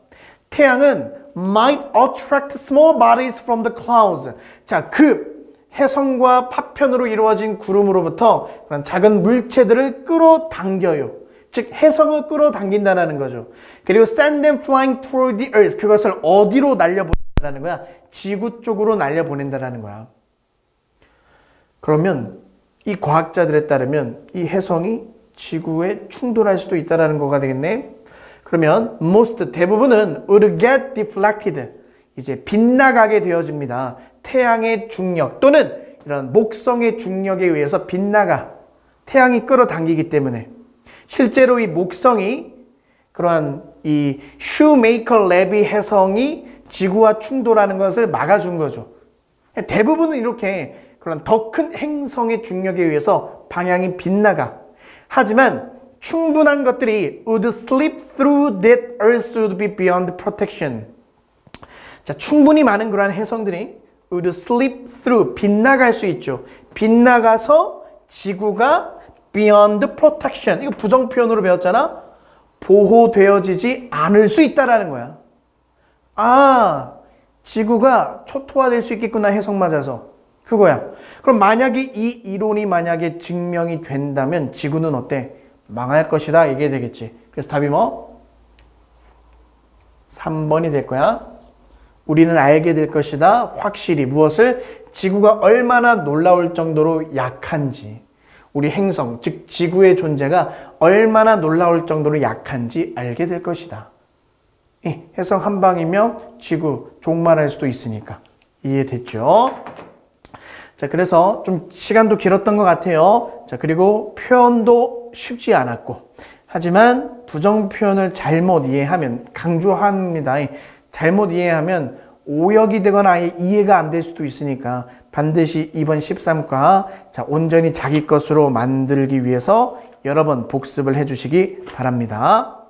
태양은 might attract small bodies from the clouds. 자, 그 혜성과 파편으로 이루어진 구름으로부터 그런 작은 물체들을 끌어당겨요. 즉 혜성을 끌어당긴다는 거죠. 그리고 send them flying toward the earth. 그것을 어디로 날려보낸다는 거야? 지구 쪽으로 날려보낸다는 거야. 그러면 이 과학자들에 따르면 이 혜성이 지구에 충돌할 수도 있다는 거가 되겠네. 그러면 대부분은 would get deflected. 이제 빗나가게 되어집니다. 태양의 중력 또는 이런 목성의 중력에 의해서 빗나가. 태양이 끌어당기기 때문에. 실제로 이 목성이 그러한 이 슈메이커 레비 혜성이 지구와 충돌하는 것을 막아준 거죠. 대부분은 이렇게 그런 더 큰 행성의 중력에 의해서 방향이 빗나가. 하지만 충분한 것들이 would slip through that Earth would be beyond protection. 자, 충분히 많은 그러한 행성들이 would slip through, 빗나갈 수 있죠. 빗나가서 지구가 beyond protection. 이거 부정 표현으로 배웠잖아. 보호되어지지 않을 수 있다라는 거야. 아, 지구가 초토화될 수 있겠구나, 해성 맞아서. 그거야. 그럼 만약에 이 이론이 만약에 증명이 된다면 지구는 어때? 망할 것이다. 이게 되겠지. 그래서 답이 뭐? 3번이 될 거야. 우리는 알게 될 것이다. 확실히. 무엇을? 지구가 얼마나 놀라울 정도로 약한지. 우리 행성, 즉 지구의 존재가 얼마나 놀라울 정도로 약한지 알게 될 것이다. 해성 한 방이면 지구 종말할 수도 있으니까. 이해됐죠? 자, 그래서 좀 시간도 길었던 것 같아요. 자, 그리고 표현도 쉽지 않았고. 하지만 부정 표현을 잘못 이해하면, 강조합니다. 잘못 이해하면 오역이 되거나 아예 이해가 안 될 수도 있으니까 반드시 이번 13과 자, 온전히 자기 것으로 만들기 위해서 여러 번 복습을 해주시기 바랍니다.